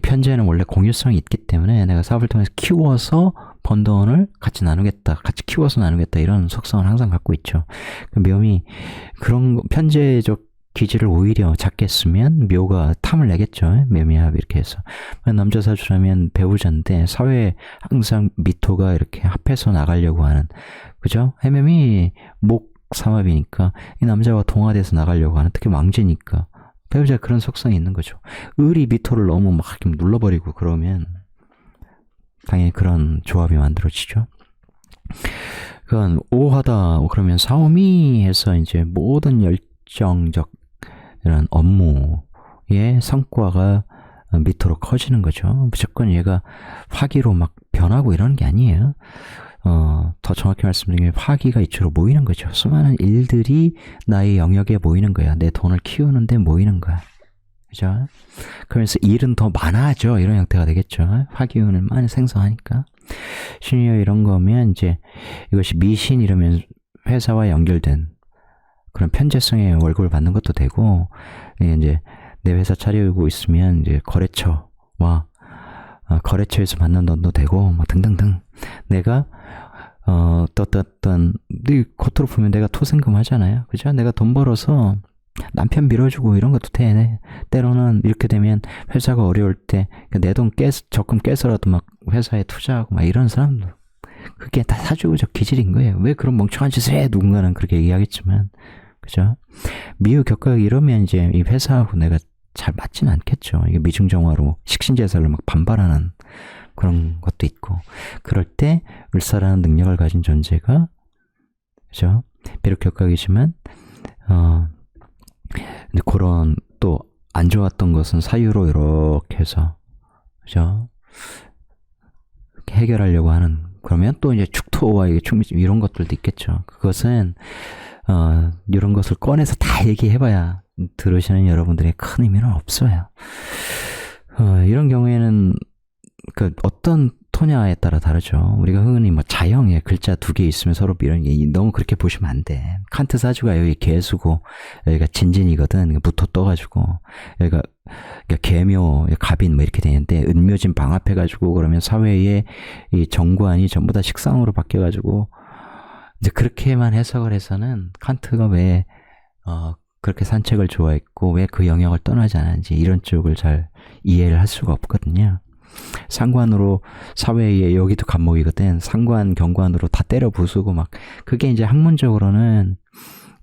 편제는 원래 공유성이 있기 때문에 내가 사업을 통해서 키워서 번 돈을 같이 나누겠다. 같이 키워서 나누겠다. 이런 속성을 항상 갖고 있죠. 묘미, 그런 편제적 기질을 오히려 작게 쓰면 묘가 탐을 내겠죠. 묘미합 이렇게 해서. 남자 사주라면 배우자인데 사회에 항상 미토가 이렇게 합해서 나가려고 하는, 그죠? 해묘미 목 삼합이니까 이 남자와 동화돼서 나가려고 하는, 특히 망지니까 배우자 그런 속성이 있는 거죠. 을이 미토를 너무 막 이렇게 눌러버리고 그러면 당연히 그런 조합이 만들어지죠. 그건 오하다 그러면 사오미 해서 이제 모든 열정적 이런 업무의 성과가 미토로 커지는 거죠. 무조건 얘가 화기로 막 변하고 이러는 게 아니에요. 더 정확히 말씀드리면 화기가 이쪽으로 모이는 거죠. 수많은 일들이 나의 영역에 모이는 거야. 내 돈을 키우는데 모이는 거야. 그죠? 그러면서 일은 더 많아져. 이런 형태가 되겠죠. 화기운을 많이 생성하니까. 신유여 이런 거면 이제 이것이 미신 이러면 회사와 연결된 그런 편제성의 월급을 받는 것도 되고, 이제 내 회사 차리고 있으면 이제 거래처와 거래처에서 받는 돈도 되고, 뭐 등등등. 내가 어떤 겉으로 보면 내가 토생금 하잖아요. 그죠? 내가 돈 벌어서 남편 밀어주고 이런 것도 돼. 때로는 이렇게 되면 회사가 어려울 때 내 돈 적금 깨서라도 막 회사에 투자하고 막 이런 사람도, 그게 다 사주적 기질인 거예요. 왜 그런 멍청한 짓을 해? 누군가는 그렇게 얘기하겠지만, 그죠? 미유 격각 이러면 이제 이 회사하고 내가 잘 맞지는 않겠죠. 이게 미중정화로 식신제살로 막 반발하는 그런 것도 있고, 그럴 때 을사라는 능력을 가진 존재가, 그죠? 비록 격각이지만 근데 그런 또 안 좋았던 것은 사유로 이렇게 해서, 그죠? 해결하려고 하는, 그러면 또 이제 축토와 충미심 이런 것들도 있겠죠. 그것은 이런 것을 꺼내서 다 얘기해봐야 들으시는 여러분들의 큰 의미는 없어요. 이런 경우에는 그 어떤 토냐에 따라 다르죠. 우리가 흔히 뭐 자형에 글자 2개 있으면 서로 이런 게 너무 그렇게 보시면 안 돼. 칸트 사주가 여기 개수고 여기가 진진이거든. 무토 떠가지고 여기가 개묘, 갑인 뭐 이렇게 되는데 은묘진 방합해가지고 그러면 사회의 이 정관이 전부 다 식상으로 바뀌어가지고 이제 그렇게만 해석을 해서는 칸트가 왜 그렇게 산책을 좋아했고 왜 그 영역을 떠나지 않았는지 이런 쪽을 잘 이해를 할 수가 없거든요. 상관으로 사회에 여기도 간목이거든. 상관, 경관으로 다 때려 부수고 막 그게 이제 학문적으로는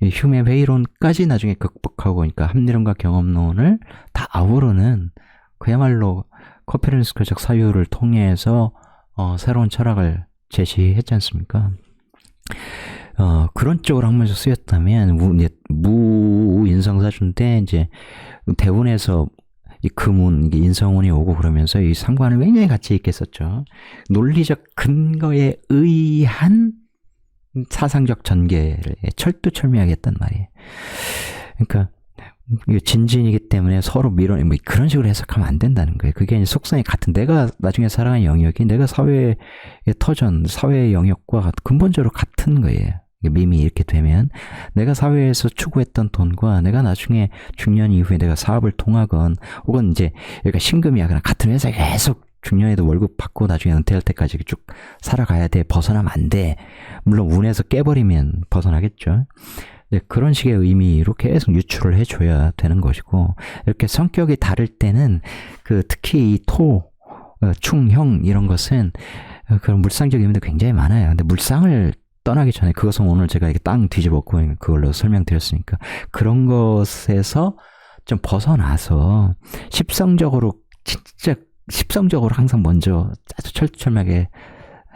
휴메 회의론까지 나중에 극복하고 그러니까 합리론과 경험론을 다 아우르는 그야말로 코페르니쿠스적 사유를 통해서 새로운 철학을 제시했지 않습니까? 그런 쪽으로 학문에서 쓰였다면 무인성사주인데 이제 대운에서 이 금운, 이게 인성운이 오고 그러면서 이 상관을 굉장히 가치 있게 썼죠. 논리적 근거에 의한 사상적 전개를 철두철미하게 했단 말이에요. 그러니까 진진이기 때문에 서로 뭐 그런 식으로 해석하면 안 된다는 거예요. 그게 속성이 같은 내가 나중에 살아간 영역이 내가 사회의 터전, 사회의 영역과 근본적으로 같은 거예요. 밈이 이렇게 되면 내가 사회에서 추구했던 돈과 내가 나중에 중년 이후에 내가 사업을 통하건 혹은 이제 여기가 신금이야 그냥 같은 회사에 계속 중년에도 월급 받고 나중에 은퇴할 때까지 쭉 살아가야 돼. 벗어나면 안 돼. 물론 운에서 깨버리면 벗어나겠죠. 그런 식의 의미로 계속 유출을 해줘야 되는 것이고 이렇게 성격이 다를 때는 특히 이 토, 충, 형 이런 것은 그런 물상적 의미도 굉장히 많아요. 근데 물상을 떠나기 전에 그것은 오늘 제가 이렇게 땅 뒤집었고 그걸로 설명드렸으니까 그런 것에서 좀 벗어나서 십성적으로 진짜 십성적으로 항상 먼저 아주 철두철미하게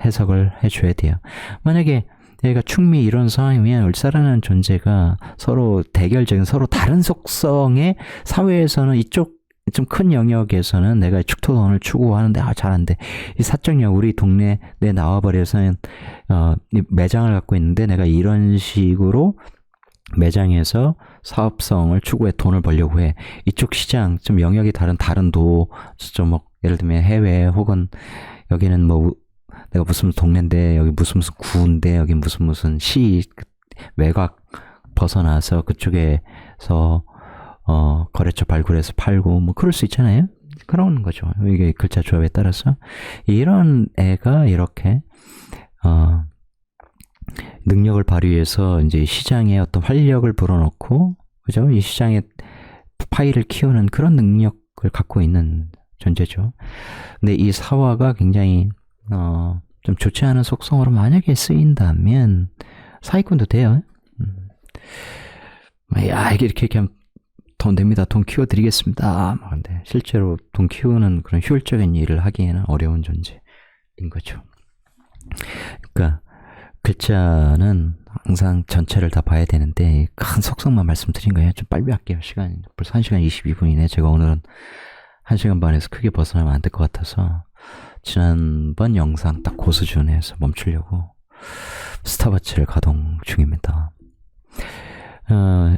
해석을 해줘야 돼요. 만약에 얘가 충미 이런 상황이면 을사라는 존재가 서로 대결적인 서로 다른 속성의 사회에서는 이쪽 좀 큰 영역에서는 내가 축토돈을 추구하는데 잘한데 이 사적력 우리 동네 내 나와버려서는 매장을 갖고 있는데 내가 이런 식으로 매장에서 사업성을 추구해 돈을 벌려고 해. 이쪽 시장 좀 영역이 다른 좀 예를 들면 해외 혹은 여기는 뭐 내가 무슨 동네인데 여기 무슨 구인데 여기 무슨 시 외곽 벗어나서 그쪽에서 거래처 발굴해서 팔고 뭐 그럴 수 있잖아요. 그런 거죠. 이게 글자 조합에 따라서 이런 애가 이렇게 능력을 발휘해서 이제 시장에 어떤 활력을 불어넣고 그죠? 이 시장에 파이를 키우는 그런 능력을 갖고 있는 존재죠. 근데 이 사화가 굉장히 좀 좋지 않은 속성으로 만약에 쓰인다면 사기꾼도 돼요. 야 이렇게 하면 돈 됩니다. 돈 키워드리겠습니다. 근데 실제로 돈 키우는 그런 효율적인 일을 하기에는 어려운 존재인 거죠. 그러니까 글자는 항상 전체를 다 봐야 되는데 큰 속성만 말씀드린 거예요. 좀 빨리 할게요. 시간이 벌써 1시간 22분이네. 제가 오늘은 1시간 반에서 크게 벗어나면 안 될 것 같아서 지난번 영상 딱 그 수준에서 멈추려고 스탑워치를 가동 중입니다.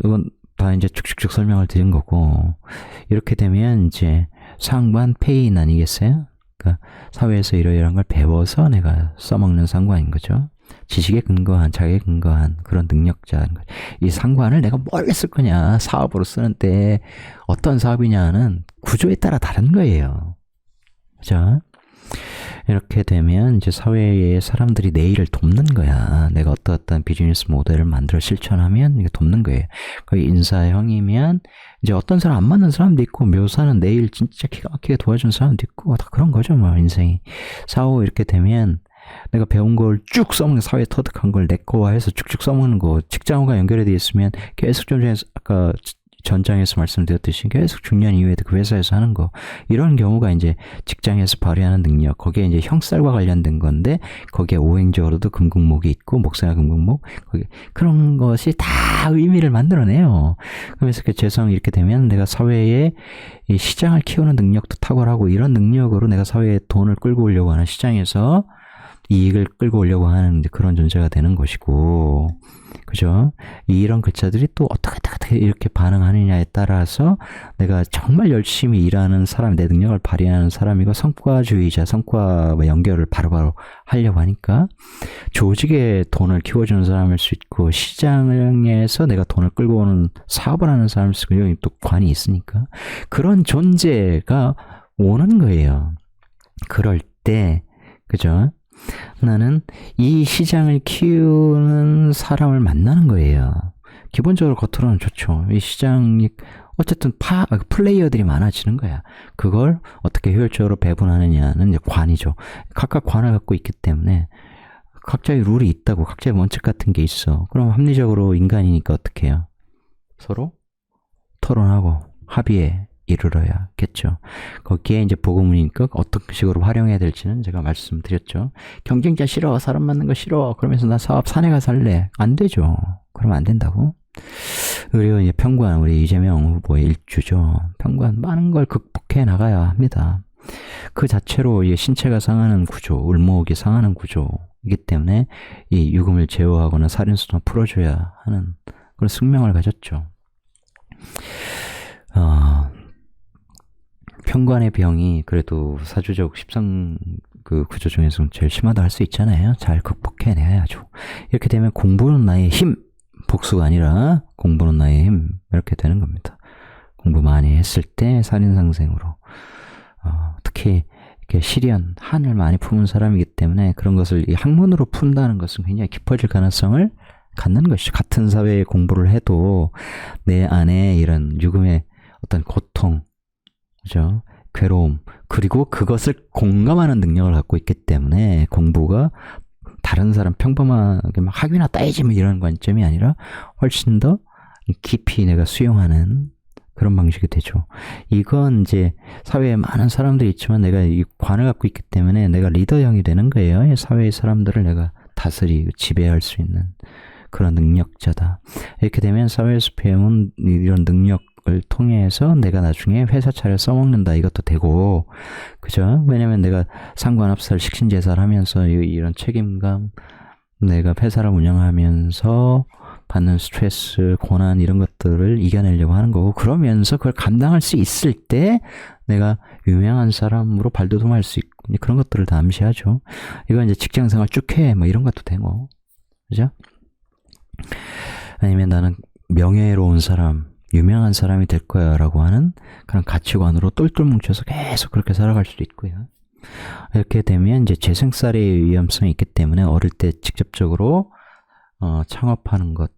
이건 다 이제 쭉쭉쭉 설명을 드린 거고 이렇게 되면 이제 상관 페인 아니겠어요? 그러니까 사회에서 이러이러한 걸 배워서 내가 써먹는 상관인 거죠. 지식에 근거한 자기에 근거한 그런 능력자인 거죠. 이 상관을 내가 뭘 쓸 거냐 사업으로 쓰는데 어떤 사업이냐는 구조에 따라 다른 거예요. 그죠? 이렇게 되면 이제 사회의 사람들이 내 일을 돕는 거야. 내가 어떤 비즈니스 모델을 만들어 실천하면 이게 돕는 거예요. 그 인사형이면 이제 어떤 사람 안 맞는 사람도 있고 묘사는 내 일 진짜 기가 막히게 도와준 사람도 있고 다 그런 거죠. 뭐 인생이. 사후 이렇게 되면 내가 배운 걸 쭉 써먹는 사회 터득한 걸 내 거화해서 쭉쭉 써먹는 거 직장과 연결이 되어 있으면 계속 좀 전에 아까 전장에서 말씀드렸듯이 계속 중년 이후에도 그 회사에서 하는 거 이런 경우가 이제 직장에서 발휘하는 능력 거기에 이제 형살과 관련된 건데 거기에 오행적으로도 금국목이 있고 목사가 금국목 거기 그런 것이 다 의미를 만들어내요. 그래서 그 재성 이렇게 되면 내가 사회에 이 시장을 키우는 능력도 탁월하고 이런 능력으로 내가 사회에 돈을 끌고 오려고 하는 시장에서 이익을 끌고 오려고 하는 그런 존재가 되는 것이고, 그죠? 이런 글자들이 또 어떻게 이렇게 반응하느냐에 따라서 내가 정말 열심히 일하는 사람, 내 능력을 발휘하는 사람이고 성과주의자, 성과와 연결을 바로바로 하려고 하니까 조직에 돈을 키워주는 사람일 수 있고 시장에서 내가 돈을 끌고 오는 사업을 하는 사람일 수 있고 또 관이 있으니까 그런 존재가 오는 거예요. 그럴 때, 그죠? 나는 이 시장을 키우는 사람을 만나는 거예요. 기본적으로 겉으로는 좋죠. 이 시장이 어쨌든 플레이어들이 많아지는 거야. 그걸 어떻게 효율적으로 배분하느냐는 이제 관이죠. 각각 관을 갖고 있기 때문에 각자의 룰이 있다고, 각자의 원칙 같은 게 있어. 그럼 합리적으로 인간이니까 어떻게 해요? 서로 토론하고 합의에 이르러야겠죠. 거기에 이제 보고문이니까 어떤 식으로 활용해야 될지는 제가 말씀드렸죠. 경쟁자 싫어, 사람 맞는 거 싫어, 그러면서 나 사업 사내 가서 할래. 안 되죠. 그러면 안 된다고. 그리고 이제 편관, 우리 이재명 후보의 일주죠. 편관, 많은 걸 극복해 나가야 합니다. 그 자체로 이 신체가 상하는 구조, 을목이 상하는 구조이기 때문에 이 유금을 제어하거나 살인수도 풀어줘야 하는 그런 숙명을 가졌죠. 편관의 병이 그래도 사주적 십상 그 구조 중에서 제일 심하다 할 수 있잖아요. 잘 극복해내야죠. 이렇게 되면 공부는 나의 힘, 복수가 아니라 공부는 나의 힘, 이렇게 되는 겁니다. 공부 많이 했을 때 살인상생으로 특히 이렇게 시련, 한을 많이 품은 사람이기 때문에 그런 것을 이 학문으로 푼다는 것은 굉장히 깊어질 가능성을 갖는 것이죠. 같은 사회에 공부를 해도 내 안에 이런 유금의 어떤 고통, 그죠? 괴로움, 그리고 그것을 공감하는 능력을 갖고 있기 때문에 공부가 다른 사람 평범하게 막 학위나 따야지 뭐 이런 관점이 아니라 훨씬 더 깊이 내가 수용하는 그런 방식이 되죠. 이건 이제 사회에 많은 사람들이 있지만 내가 이 관을 갖고 있기 때문에 내가 리더형이 되는 거예요. 사회의 사람들을 내가 다스리고 지배할 수 있는 그런 능력자다. 이렇게 되면 사회에서 배운 이런 능력을 통해서 내가 나중에 회사 차려 써먹는다 이것도 되고, 그죠? 왜냐면 내가 상관합살, 식신제사를 하면서 이런 책임감, 내가 회사를 운영하면서 받는 스트레스, 고난 이런 것들을 이겨내려고 하는 거고, 그러면서 그걸 감당할 수 있을 때 내가 유명한 사람으로 발돋움할 수 있고 그런 것들을 다 암시하죠. 이건 이제 직장생활 쭉 해, 뭐 이런 것도 되고, 그죠? 아니면 나는 명예로운 사람, 유명한 사람이 될 거야 라고 하는 그런 가치관으로 똘똘 뭉쳐서 계속 그렇게 살아갈 수도 있고요. 이렇게 되면 이제 재생살의 위험성이 있기 때문에 어릴 때 직접적으로 창업하는 것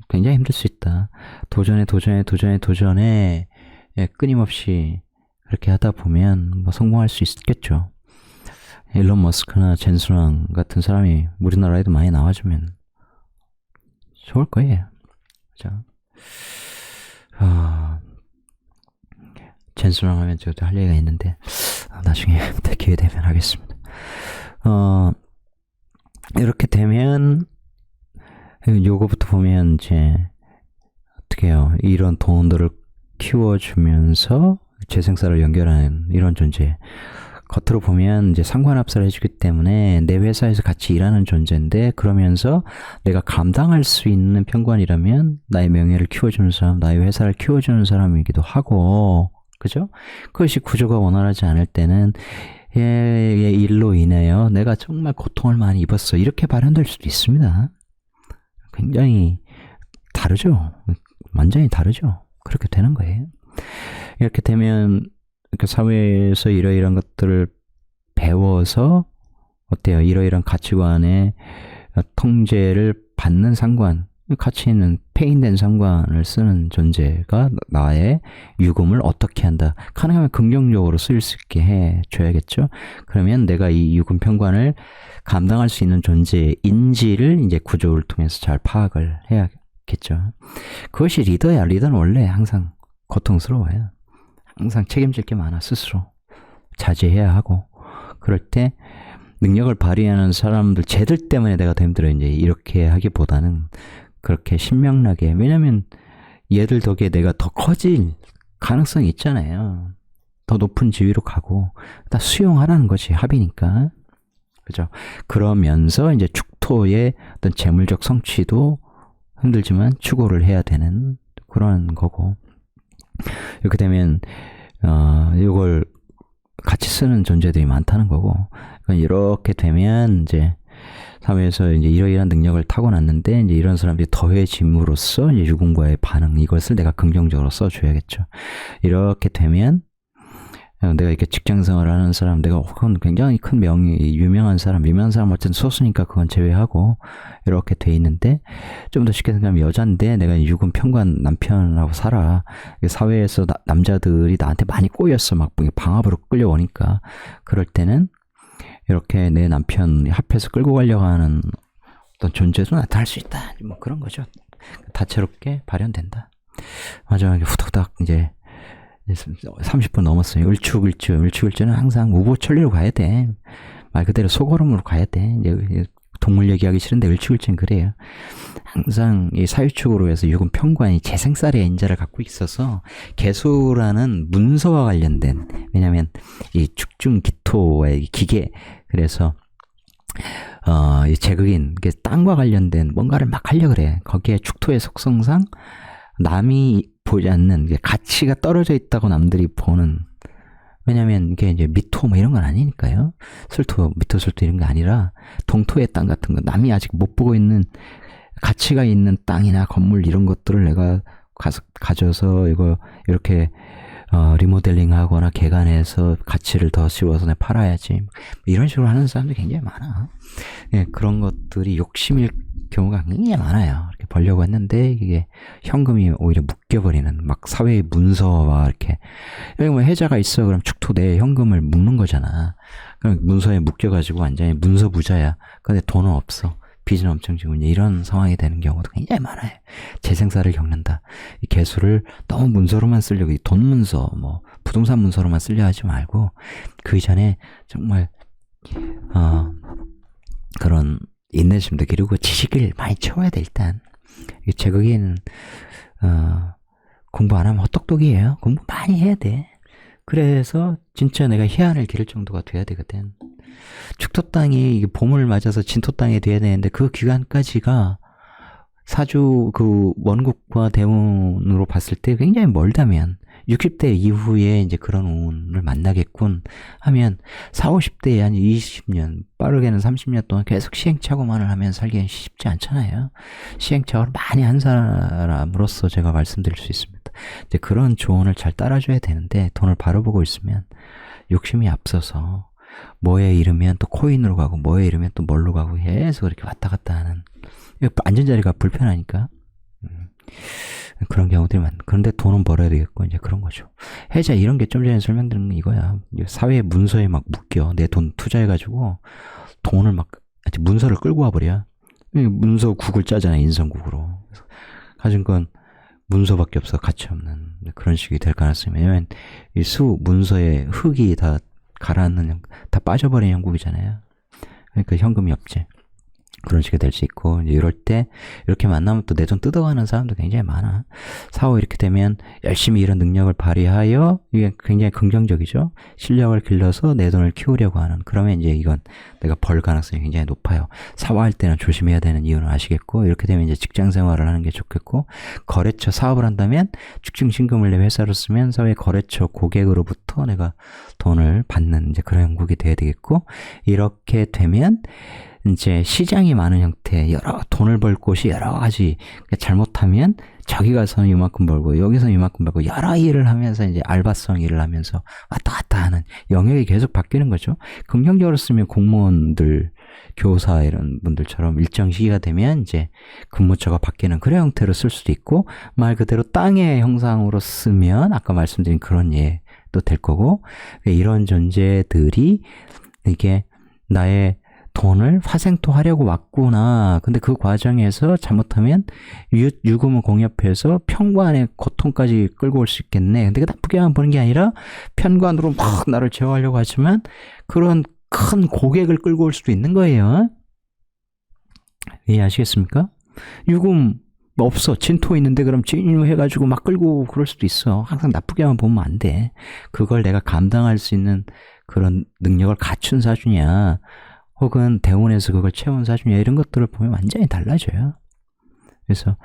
굉장히 힘들 수 있다. 도전에 끊임없이 그렇게 하다 보면 뭐 성공할 수 있겠죠. 일론 머스크나 젠슨왕 같은 사람이 우리나라에도 많이 나와주면 좋을 거예요. 자, 젠슨왕 하면 저도 할 얘기가 있는데 나중에 기회 되면 하겠습니다. 이렇게 되면 요거부터 보면 이제 어떻게 해요? 이런 돈들을 키워주면서 재생살을 연결하는 이런 존재. 겉으로 보면 이제 상관합사를 해주기 때문에 내 회사에서 같이 일하는 존재인데, 그러면서 내가 감당할 수 있는 편관이라면 나의 명예를 키워주는 사람, 나의 회사를 키워주는 사람이기도 하고, 그죠? 그것이 구조가 원활하지 않을 때는 얘의 일로 인하여 내가 정말 고통을 많이 입었어, 이렇게 발현될 수도 있습니다. 굉장히 다르죠. 완전히 다르죠. 그렇게 되는 거예요. 이렇게 되면 이렇게 사회에서 이러이러한 것들을 배워서 어때요? 이러이러한 가치관의 통제를 받는 상관, 가치 있는 폐인된 상관을 쓰는 존재가 나의 유금을 어떻게 한다. 가능하면 긍정적으로 쓰일 수 있게 해줘야겠죠. 그러면 내가 이 유금 편관을 감당할 수 있는 존재인지를 이제 구조를 통해서 잘 파악을 해야겠죠. 그것이 리더야. 리더는 원래 항상 고통스러워요. 항상 책임질 게 많아. 스스로 자제해야 하고, 그럴 때 능력을 발휘하는 사람들, 쟤들 때문에 내가 더 힘들어 이제 이렇게 하기보다는 그렇게 신명나게, 왜냐면 얘들 덕에 내가 더 커질 가능성이 있잖아요. 더 높은 지위로 가고 다 수용하라는 거지. 합의니까. 그죠? 그러면서 이제 축토의 어떤 재물적 성취도 힘들지만 추구를 해야 되는 그런 거고. 이렇게 되면, 이걸 같이 쓰는 존재들이 많다는 거고. 그러니까 이렇게 되면 이제 사회에서 이제 이러이러한 능력을 타고났는데 이제 이런 사람들이 더해짐으로써 이제 유군과의 반응 이것을 내가 긍정적으로 써줘야겠죠. 이렇게 되면 내가 이렇게 직장 생활을 하는 사람, 내가 그건 굉장히 큰 유명한 사람 어쨌든 소수니까 그건 제외하고 이렇게 돼 있는데 좀 더 쉽게 생각하면 여잔데 내가 유군 편관 남편하고 살아. 사회에서 남자들이 나한테 많이 꼬였어. 막 방압으로 끌려오니까 그럴 때는 이렇게 내 남편 합해서 끌고 가려고 하는 어떤 존재도 나타날 수 있다. 뭐 그런 거죠. 다채롭게 발현된다. 마지막에 후닥닥 이제 30분 넘었어요. 을축일주는 항상 우보천리로 가야 돼. 말 그대로 소걸음으로 가야 돼. 이제 동물 얘기하기 싫은데 을축일주는 그래요. 항상 이 사유축으로 해서 유금 편관이 재생살의 인자를 갖고 있어서 개수라는 문서와 관련된, 왜냐면 이 축중기토의 기계, 그래서 이 제극인 땅과 관련된 뭔가를 막 하려 그래. 거기에 축토의 속성상 남이 보지 않는 가치가 떨어져 있다고 남들이 보는, 왜냐면 이게 이제 미토 뭐 이런 건 아니니까요. 술토, 미토, 술토 이런 게 아니라 동토의 땅 같은 거, 남이 아직 못 보고 있는 가치가 있는 땅이나 건물 이런 것들을 내가 가져서 이거 이렇게 리모델링 하거나 개간해서 가치를 더 씌워서 내가 팔아야지. 이런 식으로 하는 사람들이 굉장히 많아. 예, 그런 것들이 욕심일 경우가 굉장히 많아요. 이렇게 벌려고 했는데 이게 현금이 오히려 묶여버리는, 막 사회의 문서와 이렇게, 여기 뭐 해자가 있어 그럼 축토 내 현금을 묶는 거잖아. 그럼 문서에 묶여가지고 완전히 문서 부자야. 근데 돈은 없어. 빚은 엄청 지고 이런 상황이 되는 경우도 굉장히 많아요. 재생사를 겪는다. 이 개수를 너무 문서로만 쓰려고, 이 돈 문서, 뭐 부동산 문서로만 쓰려 하지 말고 그 이전에 정말 그런 인내심도 기르고 지식을 많이 채워야 돼. 일단 제 거기에는 공부 안 하면 헛똑똑이에요. 공부 많이 해야 돼. 그래서 진짜 내가 희한을 기를 정도가 돼야 되거든. 축토 땅이 봄을 맞아서 진토 땅이 돼야 되는데 그 기간까지가 사주 그 원국과 대운으로 봤을 때 굉장히 멀다면 60대 이후에 이제 그런 운을 만나겠군 하면 40, 50대에 한 20년, 빠르게는 30년 동안 계속 시행착오만을 하면서 살기는 쉽지 않잖아요. 시행착오를 많이 한 사람으로서 제가 말씀드릴 수 있습니다. 이제 그런 조언을 잘 따라줘야 되는데 돈을 바로 보고 있으면 욕심이 앞서서 뭐에 이르면 또 코인으로 가고 뭐에 이르면 또 뭘로 가고 계속 이렇게 왔다 갔다 하는, 앉은 자리가 불편하니까 그런 경우들이 많. 그런데 돈은 벌어야 되겠고 이제 그런 거죠. 해자 이런 게 좀 전에 설명드린 건 이거야. 사회 문서에 막 묶여. 내 돈 투자해가지고 돈을 막 문서를 끌고 와버려. 문서 국을 짜잖아, 인성국으로. 가진 건 문서밖에 없어, 가치 없는 그런 식이 될 가능성이. 왜냐면 이 문서에 흙이 다 가라앉는, 다 빠져버린 형국이잖아요. 그러니까 현금이 없지. 그런 식이 될 수 있고, 이제 이럴 때 이렇게 만나면 또 내 돈 뜯어가는 사람도 굉장히 많아. 사후 이렇게 되면 열심히 이런 능력을 발휘하여, 이게 굉장히 긍정적이죠. 실력을 길러서 내 돈을 키우려고 하는, 그러면 이제 이건 내가 벌 가능성이 굉장히 높아요. 사화할 때는 조심해야 되는 이유는 아시겠고, 이렇게 되면 이제 직장 생활을 하는 게 좋겠고, 거래처 사업을 한다면 축증신금을 내 회사로 쓰면 사회 거래처 고객으로부터 내가 돈을 받는 이제 그런 형국이 돼야 되겠고, 이렇게 되면 이제 시장이 많은 형태, 여러 돈을 벌 곳이 여러 가지. 잘못하면 저기 가서는 이만큼 벌고 여기서는 이만큼 벌고 여러 일을 하면서 이제 알바성 일을 하면서 왔다 갔다 하는 영역이 계속 바뀌는 거죠. 긍정적으로 쓰면 공무원들, 교사 이런 분들처럼 일정 시기가 되면 이제 근무처가 바뀌는 그런 형태로 쓸 수도 있고, 말 그대로 땅의 형상으로 쓰면 아까 말씀드린 그런 예도 될 거고, 이런 존재들이 이게 나의 돈을 화생토하려고 왔구나. 근데 그 과정에서 잘못하면 유금을 공엽해서 편관의 고통까지 끌고 올 수 있겠네. 근데 그 나쁘게만 보는 게 아니라 편관으로 막 나를 제어하려고 하지만 그런 큰 고객을 끌고 올 수도 있는 거예요. 이해하시겠습니까? 유금 없어. 진토 있는데 그럼 진유 해가지고 막 끌고 그럴 수도 있어. 항상 나쁘게만 보면 안 돼. 그걸 내가 감당할 수 있는 그런 능력을 갖춘 사주냐, 혹은 대원에서 그걸 채운 사주냐 이런 것들을 보면 완전히 달라져요. 그래서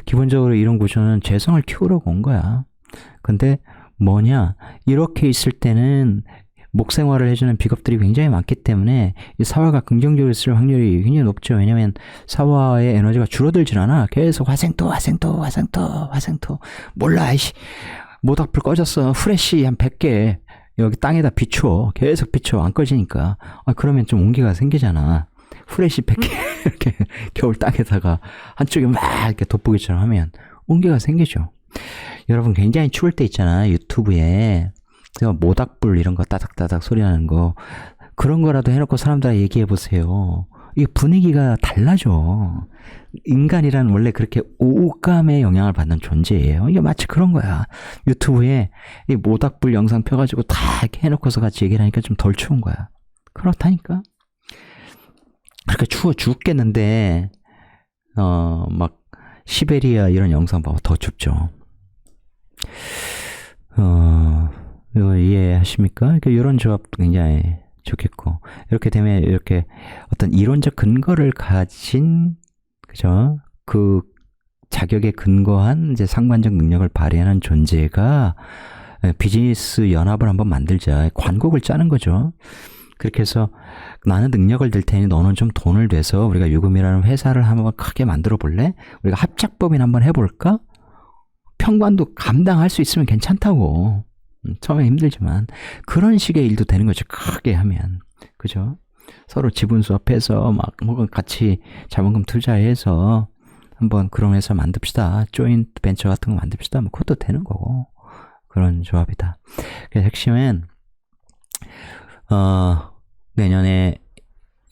기본적으로 이런 구조는 재성을 키우려고 온 거야. 근데 뭐냐, 이렇게 있을 때는 목생활을 해주는 비겁들이 굉장히 많기 때문에 이 사화가 긍정적으로 쓸 확률이 굉장히 높죠. 왜냐면 사화의 에너지가 줄어들질 않아. 계속 화생토 몰라 이씨, 모닥불 꺼졌어, 후레쉬 한 100개 여기 땅에다 비추어, 계속 비추어, 안 꺼지니까. 그러면 좀 온기가 생기잖아. 후레쉬 100개 이렇게 겨울 땅에다가 한쪽에 막 이렇게 돋보기처럼 하면 온기가 생기죠. 여러분 굉장히 추울 때 있잖아, 유튜브에 모닥불 이런 거 따닥따닥 소리 나는 거, 그런 거라도 해놓고 사람들한테 얘기해 보세요. 이게 분위기가 달라져. 인간이란 원래 그렇게 오감의 영향을 받는 존재예요. 이게 마치 그런 거야. 유튜브에 이 모닥불 영상 펴가지고 다 이렇게 해놓고서 같이 얘기를 하니까 좀 덜 추운 거야. 그렇다니까. 그렇게 추워 죽겠는데 막 시베리아 이런 영상 봐봐, 더 춥죠. 이거 이해하십니까? 그러니까 이런 조합도 굉장히 좋겠고, 이렇게 되면 이렇게 어떤 이론적 근거를 가진, 그죠? 그 자격에 근거한 이제 상관적 능력을 발휘하는 존재가 비즈니스 연합을 한번 만들자, 관곡을 짜는 거죠. 그렇게 해서 나는 능력을 들 테니 너는 좀 돈을 내서 우리가 유금이라는 회사를 한번 크게 만들어 볼래? 우리가 합작법인 한번 해볼까? 평관도 감당할 수 있으면 괜찮다고. 처음에 힘들지만 그런 식의 일도 되는 거죠, 크게 하면. 그죠? 서로 지분 수합해서 막 혹은 같이 자본금 투자해서 한번 그런 회사 만듭시다, 조인트 벤처 같은 거 만듭시다, 뭐 그것도 되는 거고. 그런 조합이다. 그래서 핵심은 내년에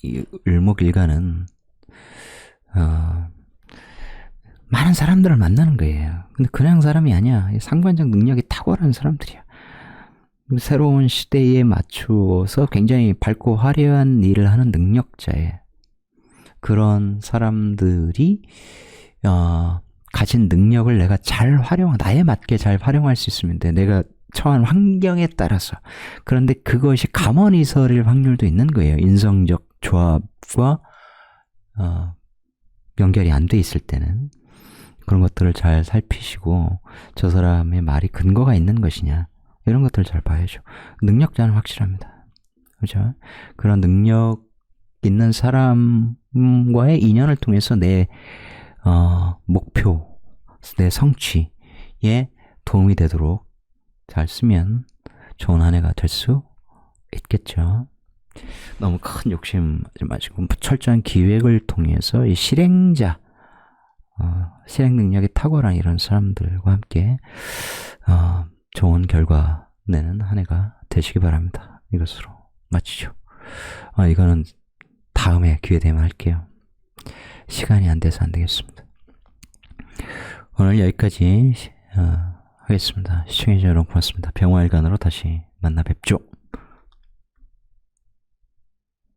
이 을목일간은 많은 사람들을 만나는 거예요. 근데 그냥 사람이 아니야. 상관적 능력이 탁월한 사람들이야. 새로운 시대에 맞추어서 굉장히 밝고 화려한 일을 하는 능력자예요. 그런 사람들이 가진 능력을 내가 잘 나에 맞게 잘 활용할 수 있으면 돼. 내가 처한 환경에 따라서. 그런데 그것이 가만히서릴 확률도 있는 거예요. 인성적 조합과 연결이 안 돼 있을 때는. 그런 것들을 잘 살피시고, 저 사람의 말이 근거가 있는 것이냐, 이런 것들을 잘 봐야죠. 능력자는 확실합니다. 그죠? 그런 능력 있는 사람과의 인연을 통해서 내 목표, 내 성취에 도움이 되도록 잘 쓰면 좋은 한 해가 될 수 있겠죠. 너무 큰 욕심 하지 마시고 철저한 기획을 통해서 이 실행자, 실행 능력이 탁월한 이런 사람들과 함께 좋은 결과 내는 한 해가 되시기 바랍니다. 이것으로 마치죠. 이거는 다음에 기회 되면 할게요. 시간이 안 돼서 안 되겠습니다. 오늘 여기까지 하겠습니다. 시청해주셔서 여러분 고맙습니다. 병화일간으로 다시 만나 뵙죠.